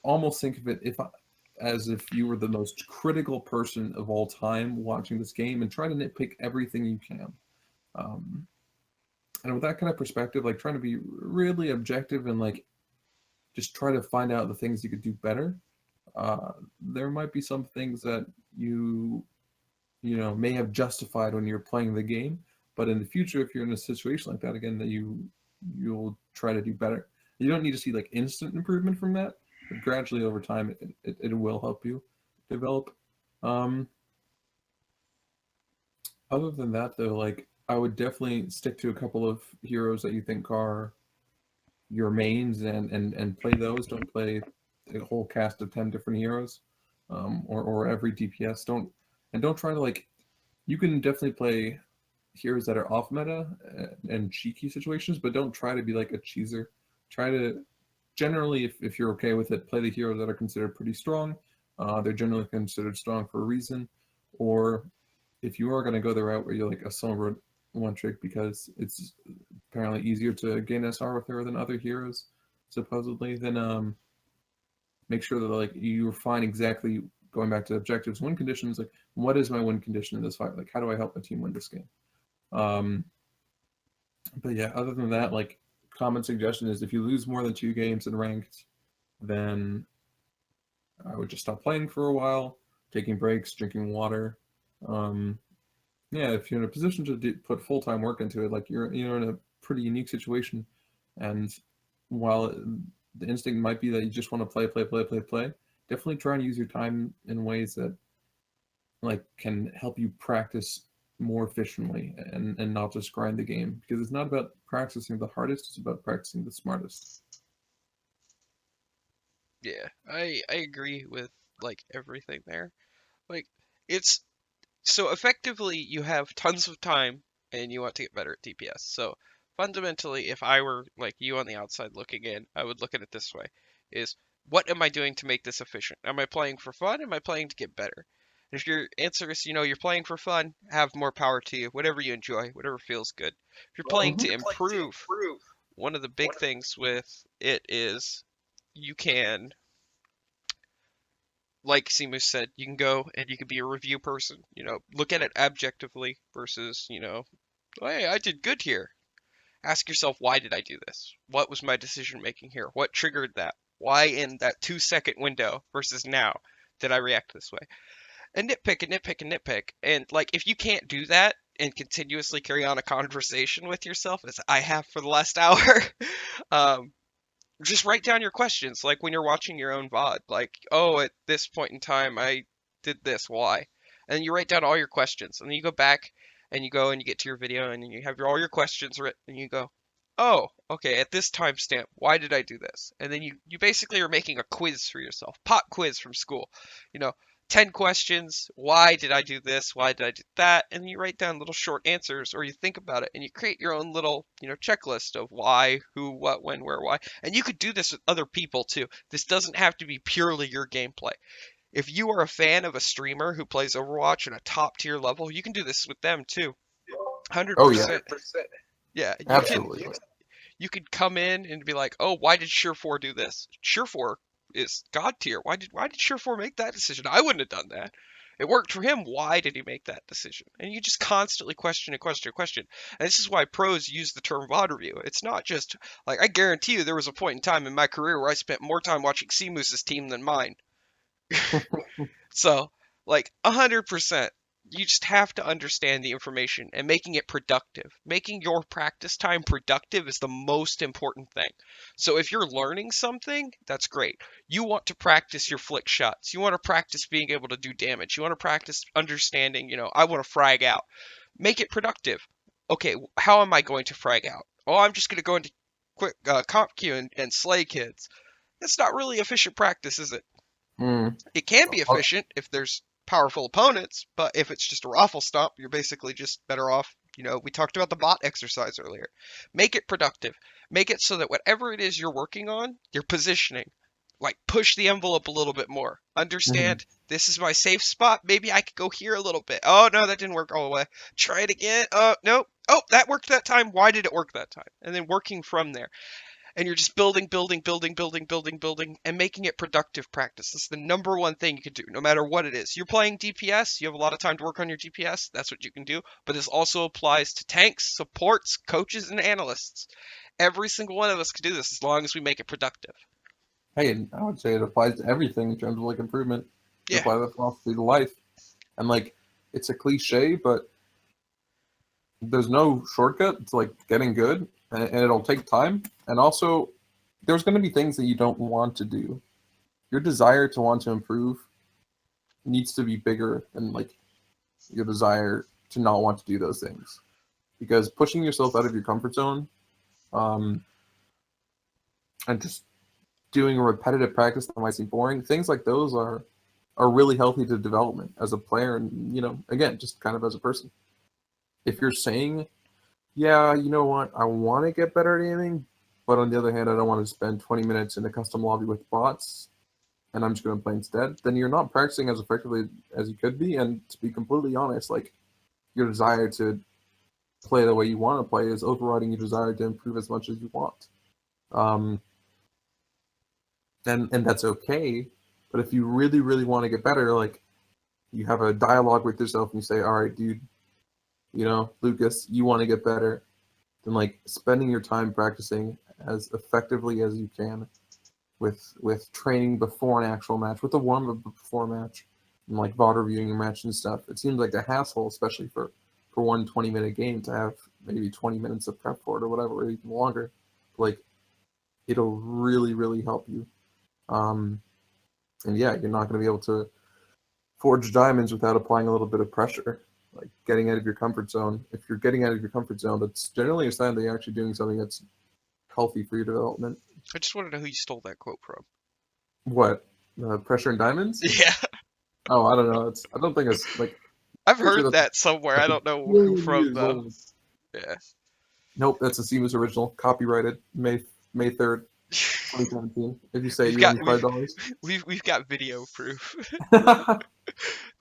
almost think of it as if you were the most critical person of all time watching this game, and try to nitpick everything you can. Um, and with that kind of perspective, like trying to be really objective and like just try to find out the things you could do better. There might be some things that may have justified when you're playing the game, but in the future, if you're in a situation like that again, that you'll try to do better. You don't need to see like instant improvement from that, but gradually over time, it will help you develop. Um, Other than that, though, like I would definitely stick to a couple of heroes that you think are your mains and play those. Don't play a whole cast of 10 different heroes, or every DPS. Don't try to like. You can definitely play heroes that are off meta and cheeky situations, but don't try to be like a cheeser. Try to generally, if you're okay with it, play the heroes that are considered pretty strong. They're generally considered strong for a reason. Or if you are going to go the route where you're like a solo one trick because it's apparently easier to gain SR with her than other heroes, supposedly, then make sure that like you refine exactly going back to objectives, win conditions. Like, what is my win condition in this fight? Like, how do I help my team win this game? Um, but yeah, other than that, like common suggestion is if you lose more than 2 games in ranked, then I would just stop playing for a while, taking breaks, drinking water. Um, yeah, if you're in a position to put full time work into it, like you're in a pretty unique situation, and while the instinct might be that you just want to play, definitely try and use your time in ways that like can help you practice more efficiently and not just grind the game, because it's not about practicing the hardest, it's about practicing the smartest. Yeah, I agree with like everything there. Like it's so effectively you have tons of time and you want to get better at DPS. So fundamentally, if I were like you on the outside looking in, I would look at it this way: is what am I doing to make this efficient? Am I playing for fun? Am I playing to get better? And if your answer is, you're playing for fun, have more power to you. Whatever you enjoy, whatever feels good. If you're playing Mhm. to improve, one of the big things with it is you can, like Simu said, you can go and you can be a review person. Look at it objectively versus, hey, I did good here. Ask yourself, why did I do this? What was my decision making here? What triggered that? Why in that 2 second window versus now did I react this way? And nitpick and nitpick and nitpick. And like, if you can't do that and continuously carry on a conversation with yourself, as I have for the last hour, um, just write down your questions. Like when you're watching your own VOD, like, oh, at this point in time, I did this. Why? And you write down all your questions, and then you go back and you go and you get to your video, and then you have all your questions written, and you go, oh, okay, at this timestamp, why did I do this? And then you basically are making a quiz for yourself, pop quiz from school. You know, 10 questions. Why did I do this? Why did I do that? And you write down little short answers, or you think about it and you create your own little, checklist of why, who, what, when, where, why. And you could do this with other people too. This doesn't have to be purely your gameplay. If you are a fan of a streamer who plays Overwatch at a top tier level, you can do this with them too. Oh yeah, 100%. Yeah, absolutely. you could come in and be like, "Oh, why did Surefour do this? Surefour is god tier. Why did Surefour make that decision? I wouldn't have done that. It worked for him. Why did he make that decision?" And you just constantly question and question and question. And this is why pros use the term VOD review. It's not just like, I guarantee you there was a point in time in my career where I spent more time watching Seamoose's team than mine. So, like, 100%, you just have to understand the information and making it productive. Making your practice time productive is the most important thing. So, if you're learning something, that's great. You want to practice your flick shots. You want to practice being able to do damage. You want to practice understanding, I want to frag out. Make it productive. Okay, how am I going to frag out? Oh, I'm just going to go into quick comp queue and slay kids. That's not really efficient practice, is it? Mm. It can be efficient if there's powerful opponents, but if it's just a raffle stomp, you're basically just better off. We talked about the bot exercise earlier. Make it productive. Make it so that whatever it is you're working on, you're positioning. Like, push the envelope a little bit more. Mhm. Understand, this is my safe spot. Maybe I could go here a little bit. Oh, no, that didn't work all the way. Try it again. Oh, no. Oh, that worked that time. Why did it work that time? And then working from there, and you're just building, building, building, building, building, building, and making it productive practice. That's the number one thing you can do, no matter what it is. You're playing DPS, you have a lot of time to work on your DPS, that's what you can do. But this also applies to tanks, supports, coaches, and analysts. Every single one of us can do this as long as we make it productive. Hey, and I would say it applies to everything in terms of like improvement. You Yeah, apply that philosophy to life, and like it's a cliche, but there's no shortcut to like getting good, and it'll take time. And also, there's going to be things that you don't want to do. Your desire to want to improve needs to be bigger than like your desire to not want to do those things, because pushing yourself out of your comfort zone, um, and just doing a repetitive practice that might seem boring, things like those are really healthy to development as a player, and again, just kind of as a person. If you're saying, yeah, you know what, I want to get better at aiming, but on the other hand, I don't want to spend 20 minutes in a custom lobby with bots, and I'm just going to play instead, then you're not practicing as effectively as you could be. And to be completely honest, like, your desire to play the way you want to play is overriding your desire to improve as much as you want. Um, and that's okay. But if you really, really want to get better, like, you have a dialogue with yourself and you say, all right, dude, Lucas, you want to get better, then like spending your time practicing as effectively as you can with training before an actual match, with a warm up before a match, and like VOD reviewing your match and stuff. It seems like a hassle, especially for one 20-minute game, to have maybe 20 minutes of prep for it or whatever, or even longer. Like, it'll really, really help you. And yeah, you're not going to be able to forge diamonds without applying a little bit of pressure, like getting out of your comfort zone. If you're getting out of your comfort zone, that's generally a sign that you're actually doing something that's healthy for your development. I just want to know who you stole that quote from. What? Pressure and diamonds? Yeah, Oh, I don't know. I don't think it's like. I've Pretty sure heard that's that somewhere. I like a don't know who billion from years though. old. Yeah. Nope, that's a Seamus original, copyrighted May 3rd, 2017. If you say it, We've you owe got me we've $5. we've got video proof.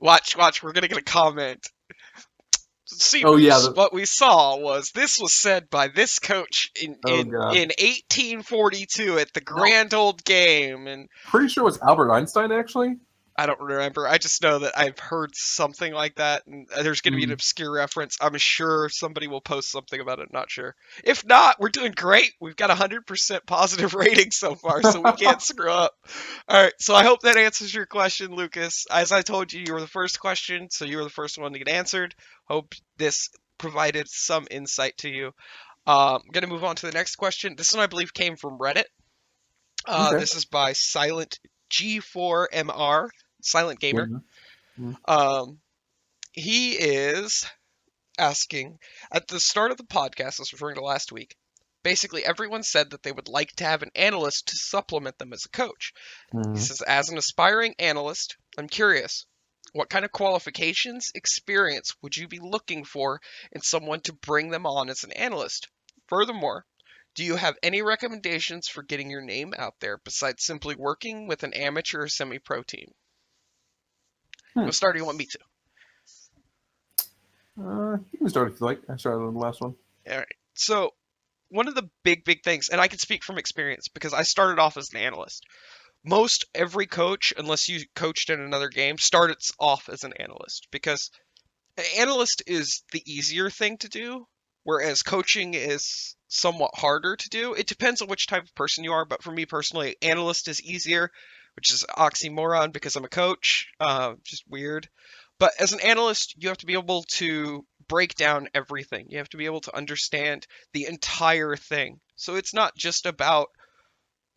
Watch, we're gonna get a comment. Oh yeah, Seamers, what we saw was this was said by this coach in oh in god. in 1842 at the No, grand old game, and pretty sure it was Albert Einstein actually. I don't remember. I just know that I've heard something like that, and there's going to be an Mm. obscure reference. I'm sure somebody will post something about it. Not sure. If not, we're doing great. We've got 100% positive rating so far, so we can't screw up. All right. So I hope that answers your question, Lucas. As I told you, you were the first question, so you were the first one to get answered. Hope this provided some insight to you. I'm going to move on to the next question. This one, I believe, came from Reddit. Okay. This is by Silent G4MR, Silent Gamer. Yeah. Mm. Um, he is asking at the start of the podcast, I was referring to last week. Basically, everyone said that they would like to have an analyst to supplement them as a coach. He Mm. says, as an aspiring analyst, I'm curious, what kind of qualifications, experience would you be looking for in someone to bring them on as an analyst? Furthermore, do you have any recommendations for getting your name out there besides simply working with an amateur or semi-pro team? You Hmm. want to start or you want me to? You can start if you like. I started on the last one. All right. So, one of the big things, and I can speak from experience because I started off as an analyst. Most every coach, unless you coached in another game, starts off as an analyst because an analyst is the easier thing to do, whereas coaching is somewhat harder to do. It depends on which type of person you are, but for me personally, analyst is easier, which is oxymoron because I'm a coach. Just weird. But as an analyst, you have to be able to break down everything. You have to be able to understand the entire thing. So it's not just about,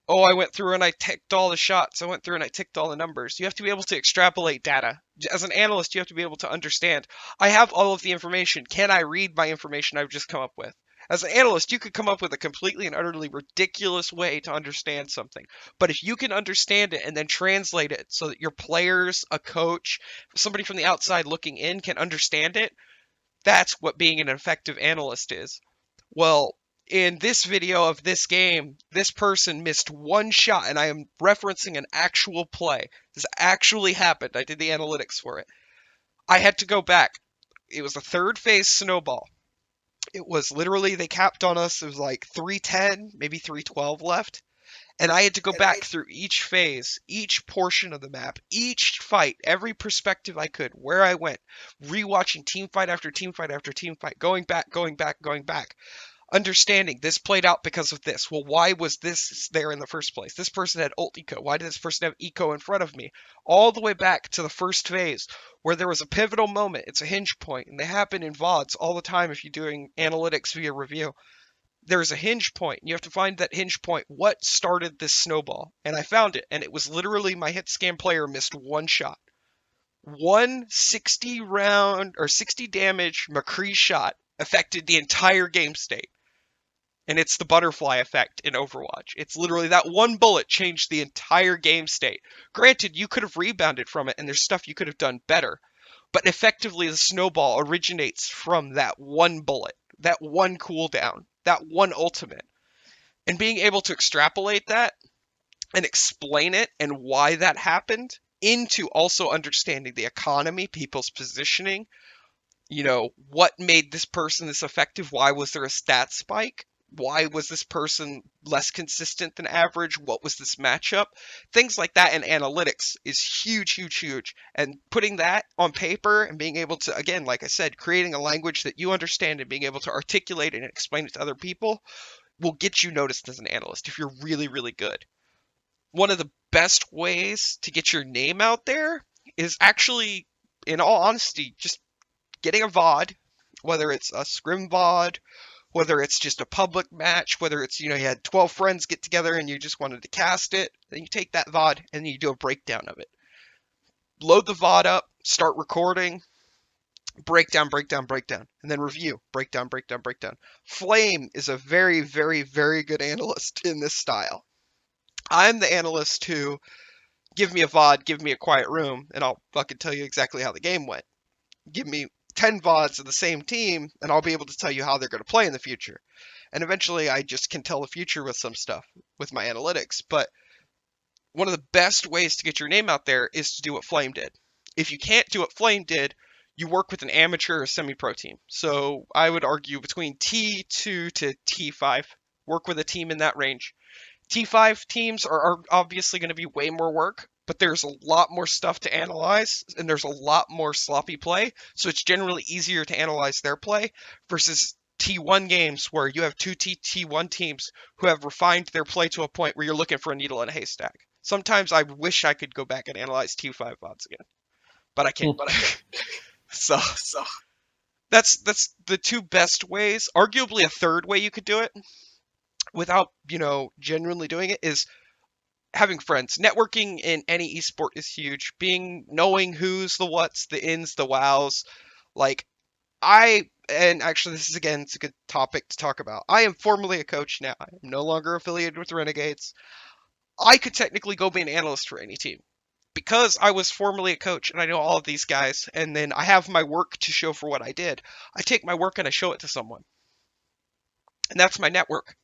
oh, I went through and I ticked all the shots. I went through and I ticked all the numbers. You have to be able to extrapolate data. As an analyst, you have to be able to understand, I have all of the information. Can I read my information I've just come up with? As an analyst, you could come up with a completely and utterly ridiculous way to understand something. But if you can understand it and then translate it so that your players, a coach, somebody from the outside looking in can understand it, that's what being an effective analyst is. Well, in this video of this game, this person missed one shot, and I am referencing an actual play. This actually happened. I did the analytics for it. I had to go back. It was a third phase snowball. It was literally, they capped on us. It was like 310, maybe 312 left. And I had to go back through each phase, each portion of the map, each fight, every perspective I could, where I went, rewatching team fight after team fight after team fight, going back, going back, going back, understanding this played out because of this. Well, why was this there in the first place? This person had ult eco. Why did this person have eco in front of me? All the way back to the first phase where there was a pivotal moment. It's a hinge point, and they happen in VODs all the time if you're doing analytics via review. There's a hinge point. You have to find that hinge point. What started this snowball? And I found it, and it was literally my hit scan player missed one shot. One 60 round or 60 damage McCree shot affected the entire game state, and it's the butterfly effect in Overwatch. It's literally that one bullet changed the entire game state. Granted, you could have rebounded from it, and there's stuff you could have done better, but effectively the snowball originates from that one bullet, that one cooldown, that one ultimate. And being able to extrapolate that and explain it and why that happened into also understanding the economy, people's positioning, what made this person this effective? Why was there a stat spike? Why was this person less consistent than average? What was this matchup? Things like that in analytics is huge, huge, huge. And putting that on paper and being able to, again, like I said, creating a language that you understand and being able to articulate and explain it to other people will get you noticed as an analyst if you're really, really good. One of the best ways to get your name out there is actually, in all honesty, just getting a VOD, whether it's a scrim VOD, whether it's just a public match, whether it's, you had 12 friends get together and you just wanted to cast it, then you take that VOD and you do a breakdown of it. Load the VOD up, start recording, breakdown, breakdown, breakdown, and then review, breakdown, breakdown, breakdown. Flame is a very, very, very good analyst in this style. I'm the analyst who, give me a VOD, give me a quiet room, and I'll fucking tell you exactly how the game went. Give me 10 VODs of the same team, and I'll be able to tell you how they're going to play in the future. and eventually I just can tell the future with some stuff with my analytics. But one of the best ways to get your name out there is to do what Flame did. If you can't do what Flame did, you work with an amateur or semi-pro team. So I would argue between T2 to T5, work with a team in that range. T5 teams are obviously going to be way more work, but there's a lot more stuff to analyze and there's a lot more sloppy play. So it's generally easier to analyze their play versus T1 games where you have two T1 teams who have refined their play to a point where you're looking for a needle in a haystack. Sometimes I wish I could go back and analyze T5 VODs again, but I can't. So that's the two best ways. Arguably a third way you could do it without, genuinely doing it is having friends. Networking in any esport is huge. Knowing who's the what's, the ins, the wows. Like and actually this is again, it's a good topic to talk about. I am formerly a coach now. I am no longer affiliated with Renegades. I could technically go be an analyst for any team. Because I was formerly a coach and I know all of these guys, and then I have my work to show for what I did, I take my work and I show it to someone. And that's my network.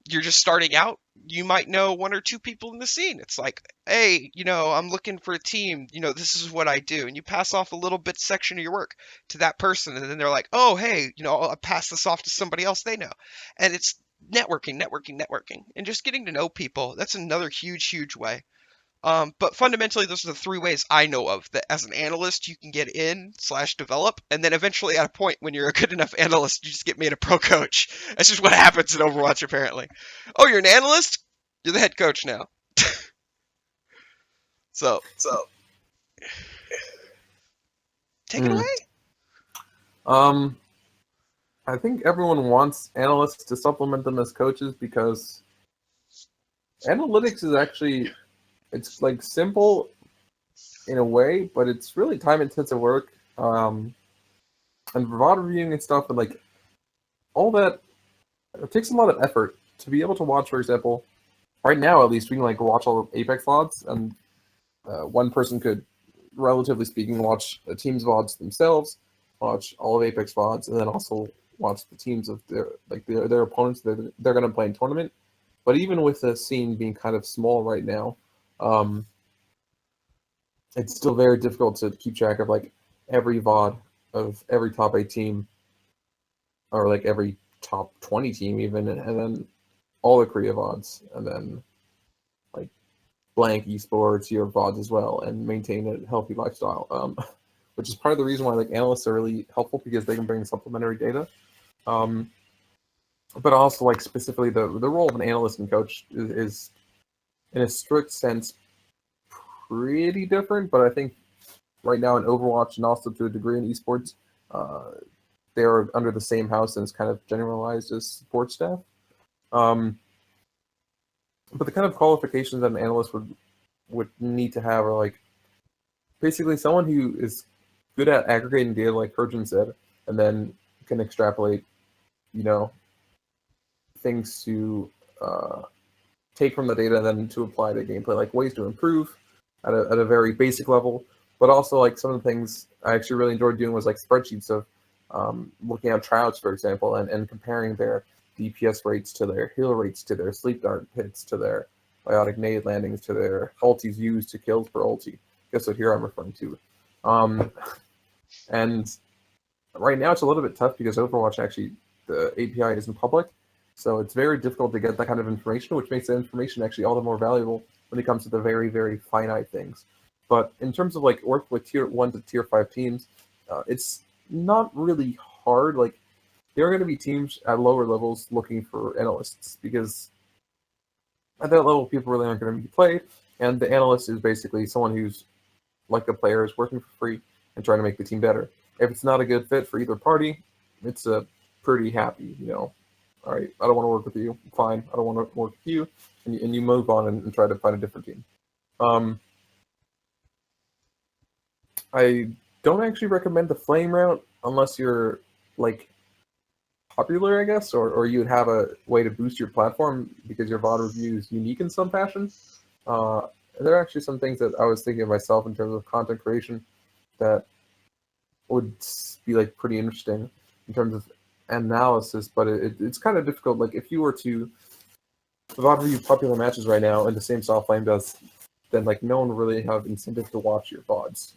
You're just starting out, you might know one or two people in the scene. It's like, hey, I'm looking for a team. This is what I do. And you pass off a little bit section of your work to that person. And then they're like, oh, hey, I'll pass this off to somebody else they know. And it's networking, networking, networking. And just getting to know people. That's another huge, huge way. But fundamentally, those are the three ways I know of that as an analyst you can get in / develop, and then eventually at a point when you're a good enough analyst, you just get made a pro coach. That's just what happens in Overwatch, apparently. Oh, you're an analyst? You're the head coach now. So, take it away. Um, I think everyone wants analysts to supplement them as coaches because analytics is actually, it's like simple in a way, but it's really time-intensive work. And VOD reviewing and stuff, and like all that, it takes a lot of effort to be able to watch. For example, right now at least we can like watch all of Apex VODs, and one person could, relatively speaking, watch a team's VODs themselves, watch all of Apex VODs, and then also watch the teams of their opponents that they're going to play in tournament. But even with the scene being kind of small right now, it's still very difficult to keep track of like every VOD of every top 8 team, or like every top 20 team even, and then all the Korea VODs, and then like blank esports, your VODs as well, and maintain a healthy lifestyle. Which is part of the reason why like analysts are really helpful, because they can bring supplementary data. But also like specifically the role of an analyst and coach is in a strict sense pretty different, but I think right now in Overwatch and also to a degree in esports, they are under the same house and it's kind of generalized as support staff. But the kind of qualifications that an analyst would need to have are like basically someone who is good at aggregating data, like Kurjun said, and then can extrapolate, things to take from the data and then to apply to gameplay, like ways to improve at a very basic level. But also like some of the things I actually really enjoyed doing was like spreadsheets of looking at tryouts, for example, and comparing their DPS rates to their heal rates to their sleep dart hits to their biotic nade landings to their ultis used to kills per ulti. Guess what here I'm referring to. And right now it's a little bit tough because Overwatch actually, the API isn't public. So it's very difficult to get that kind of information, which makes the information actually all the more valuable when it comes to the very, very finite things. But in terms of like work with tier 1 to tier 5 teams, it's not really hard. Like there are going to be teams at lower levels looking for analysts because at that level people really aren't going to be played, and the analyst is basically someone who's like the player is working for free and trying to make the team better. If it's not a good fit for either party, it's a pretty happy, all right, I don't want to work with you. Fine, I don't want to work with you, and you move on and try to find a different team. I don't actually recommend the flame route unless you're like popular, I guess, or you'd have a way to boost your platform because your VOD review is unique in some fashion. There are actually some things that I was thinking of myself in terms of content creation that would be like pretty interesting in terms of analysis, but it's kind of difficult. Like if you were to a lot of you popular matches right now and the same soft flame does, then like no one really have incentive to watch your VODs.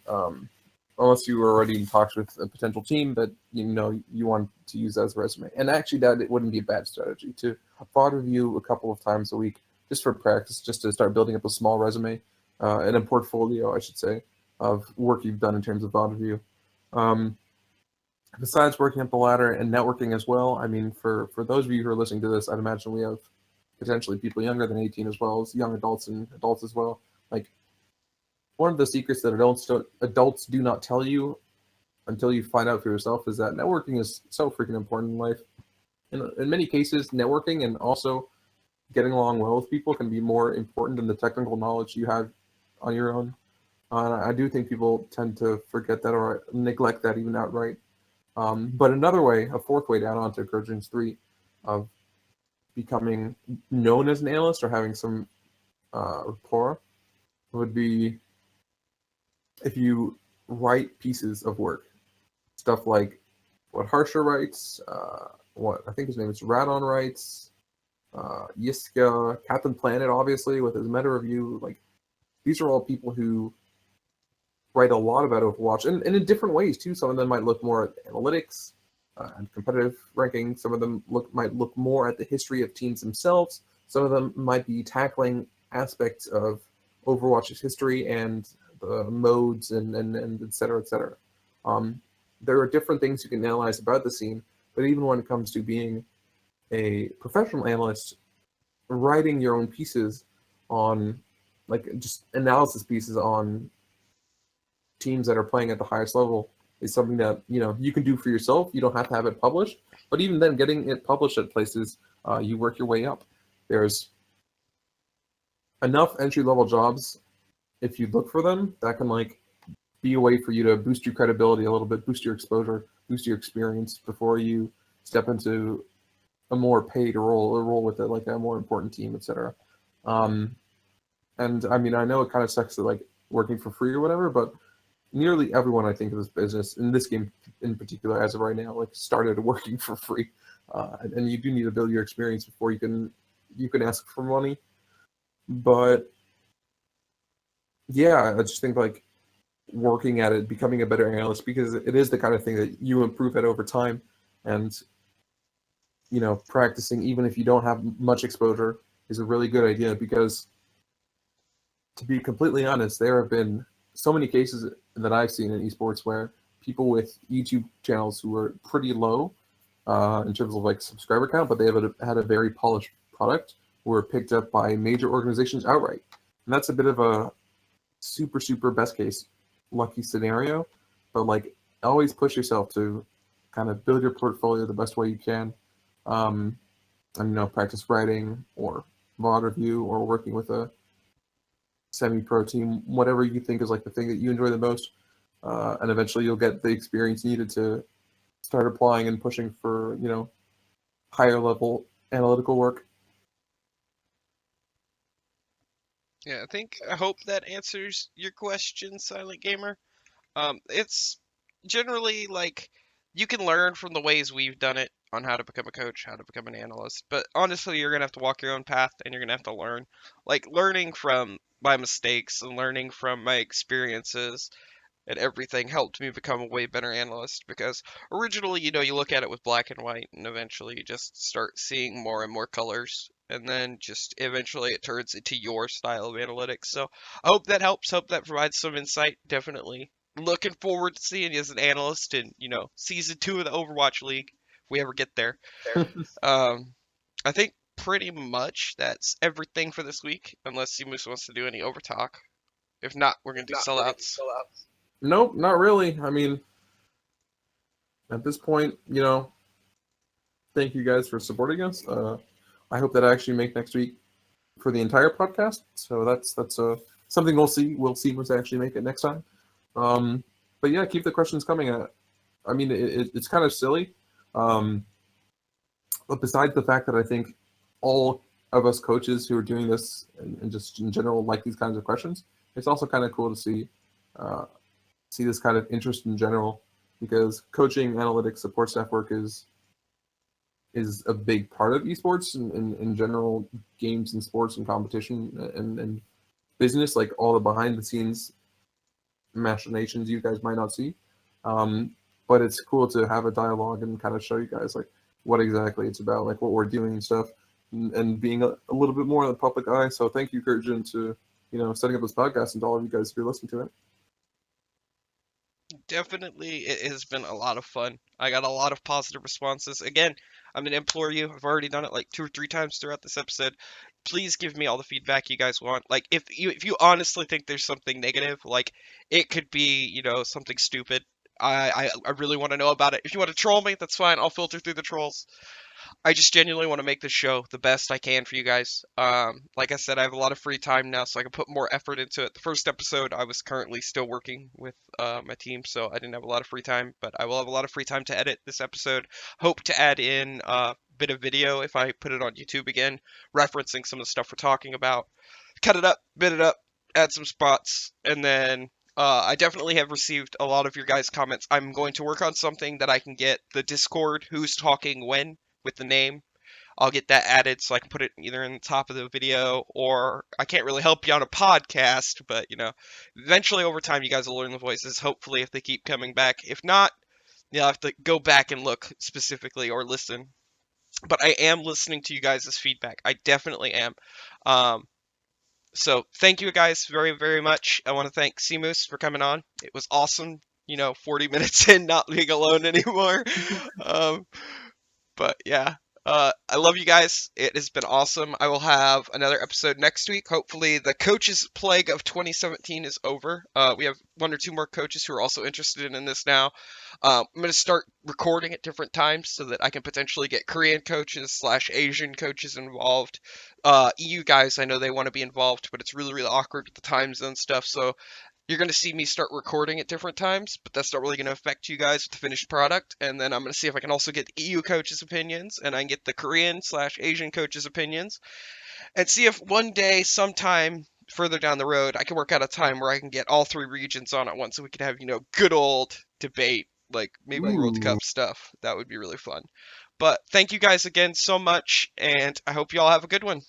Unless you were already in talks with a potential team that you want to use as a resume. And actually that it wouldn't be a bad strategy to VOD review a couple of times a week just for practice, just to start building up a small resume and a portfolio, I should say, of work you've done in terms of VOD review. Um, Besides working up the ladder and networking as well, I mean, for those of you who are listening to this, I'd imagine we have potentially people younger than 18 as well as young adults and adults as well. Like one of the secrets that adults do not tell you until you find out for yourself is that networking is so freaking important in life. In many cases, networking and also getting along well with people can be more important than the technical knowledge you have on your own. I do think people tend to forget that or neglect that even outright. But another way, a fourth way down onto Kurjun's 3 of becoming known as an analyst or having some rapport would be if you write pieces of work. Stuff like what Harsha writes, what I think his name is Radon writes, Yiska, Captain Planet, obviously, with his meta review. Like, these are all people who write a lot about Overwatch, and in different ways, too. Some of them might look more at analytics and competitive ranking. Some of them might look more at the history of teams themselves. Some of them might be tackling aspects of Overwatch's history and the modes and et cetera, et cetera. There are different things you can analyze about the scene, but even when it comes to being a professional analyst, writing your own pieces on, like, just analysis pieces on teams that are playing at the highest level is something that you can do for yourself. You don't have to have it published, but even then, getting it published at places, you work your way up. There's enough entry level jobs if you look for them that can like be a way for you to boost your credibility a little bit, boost your exposure, boost your experience before you step into a more paid role, a role with like a more important team, etc. And I mean, I know it kind of sucks that like working for free or whatever, but nearly everyone I think in this business, in this game in particular, as of right now, like started working for free, and you do need to build your experience before you can ask for money. But yeah, I just think like working at it, becoming a better analyst, because it is the kind of thing that you improve at over time, and practicing even if you don't have much exposure is a really good idea, because to be completely honest, there have been so many cases that I've seen in esports where people with YouTube channels who are pretty low in terms of like subscriber count, but they have had a very polished product, were picked up by major organizations outright. And that's a bit of a super, super best case lucky scenario, but like always push yourself to kind of build your portfolio the best way you can. And practice writing or VOD review or working with a semi-pro team, whatever you think is like the thing that you enjoy the most, and eventually you'll get the experience needed to start applying and pushing for higher level analytical work. Yeah, I hope that answers your question, Silent Gamer. It's generally like you can learn from the ways we've done it on how to become a coach, how to become an analyst. But honestly, you're gonna have to walk your own path and you're gonna have to learn. Like learning from my mistakes and learning from my experiences and everything helped me become a way better analyst because originally, you look at it with black and white and eventually you just start seeing more and more colors and then just eventually it turns into your style of analytics. So I hope that helps, hope that provides some insight. Definitely looking forward to seeing you as an analyst in, season 2 of the Overwatch League if we ever get there. Um, I think pretty much that's everything for this week, unless Simus wants to do any overtalk. If not, we're gonna do sellouts. Nope, not really. I mean, at this point, thank you guys for supporting us. I hope that I actually make next week for the entire podcast. So that's something we'll see. We'll see what's actually make it next time. But yeah, keep the questions coming. I mean, it's kind of silly, but besides the fact that I think all of us coaches who are doing this and just in general like these kinds of questions, it's also kind of cool to see this kind of interest in general, because coaching, analytics, support staff work is is a big part of esports and in general games and sports and competition and business, like all the behind the scenes machinations you guys might not see. Um, but it's cool to have a dialogue and kind of show you guys like what exactly it's about, like what we're doing and stuff, and being a little bit more in the public eye. So thank you, Kurjun, to setting up this podcast and to all of you guys who are listening to it. Definitely, it has been a lot of fun. I got a lot of positive responses. Again, I'm gonna implore you. I've already done it like 2 or 3 times throughout this episode. Please give me all the feedback you guys want. Like, if you honestly think there's something negative, like it could be something stupid. I really want to know about it. If you want to troll me, that's fine. I'll filter through the trolls. I just genuinely want to make this show the best I can for you guys. Like I said, I have a lot of free time now, so I can put more effort into it. The first episode, I was currently still working with my team, so I didn't have a lot of free time, but I will have a lot of free time to edit this episode. Hope to add in a bit of video if I put it on YouTube again, referencing some of the stuff we're talking about. Cut it up, bit it up, add some spots, and then I definitely have received a lot of your guys' comments. I'm going to work on something that I can get the Discord who's talking when with the name. I'll get that added so I can put it either in the top of the video or I can't really help you on a podcast, but eventually over time you guys will learn the voices, hopefully if they keep coming back. If not, you'll have to go back and look specifically or listen. But I am listening to you guys' feedback. I definitely am. Um, so thank you guys very, very much. I want to thank Seamoose for coming on. It was awesome, 40 minutes in, not being alone anymore. Um, but yeah, I love you guys. It has been awesome. I will have another episode next week. Hopefully, the coaches' plague of 2017 is over. We have 1 or 2 more coaches who are also interested in this now. I'm going to start recording at different times so that I can potentially get Korean coaches / Asian coaches involved. EU guys, I know they want to be involved, but it's really, really awkward with the time zone stuff. So you're going to see me start recording at different times, but that's not really going to affect you guys with the finished product. And then I'm going to see if I can also get the EU coaches' opinions, and I can get the Korean / Asian coaches' opinions, and see if one day, sometime further down the road, I can work out a time where I can get all 3 regions on at once, so we could have good old debate, like maybe World Ooh, Cup stuff. That would be really fun. But thank you guys again so much, and I hope you all have a good one.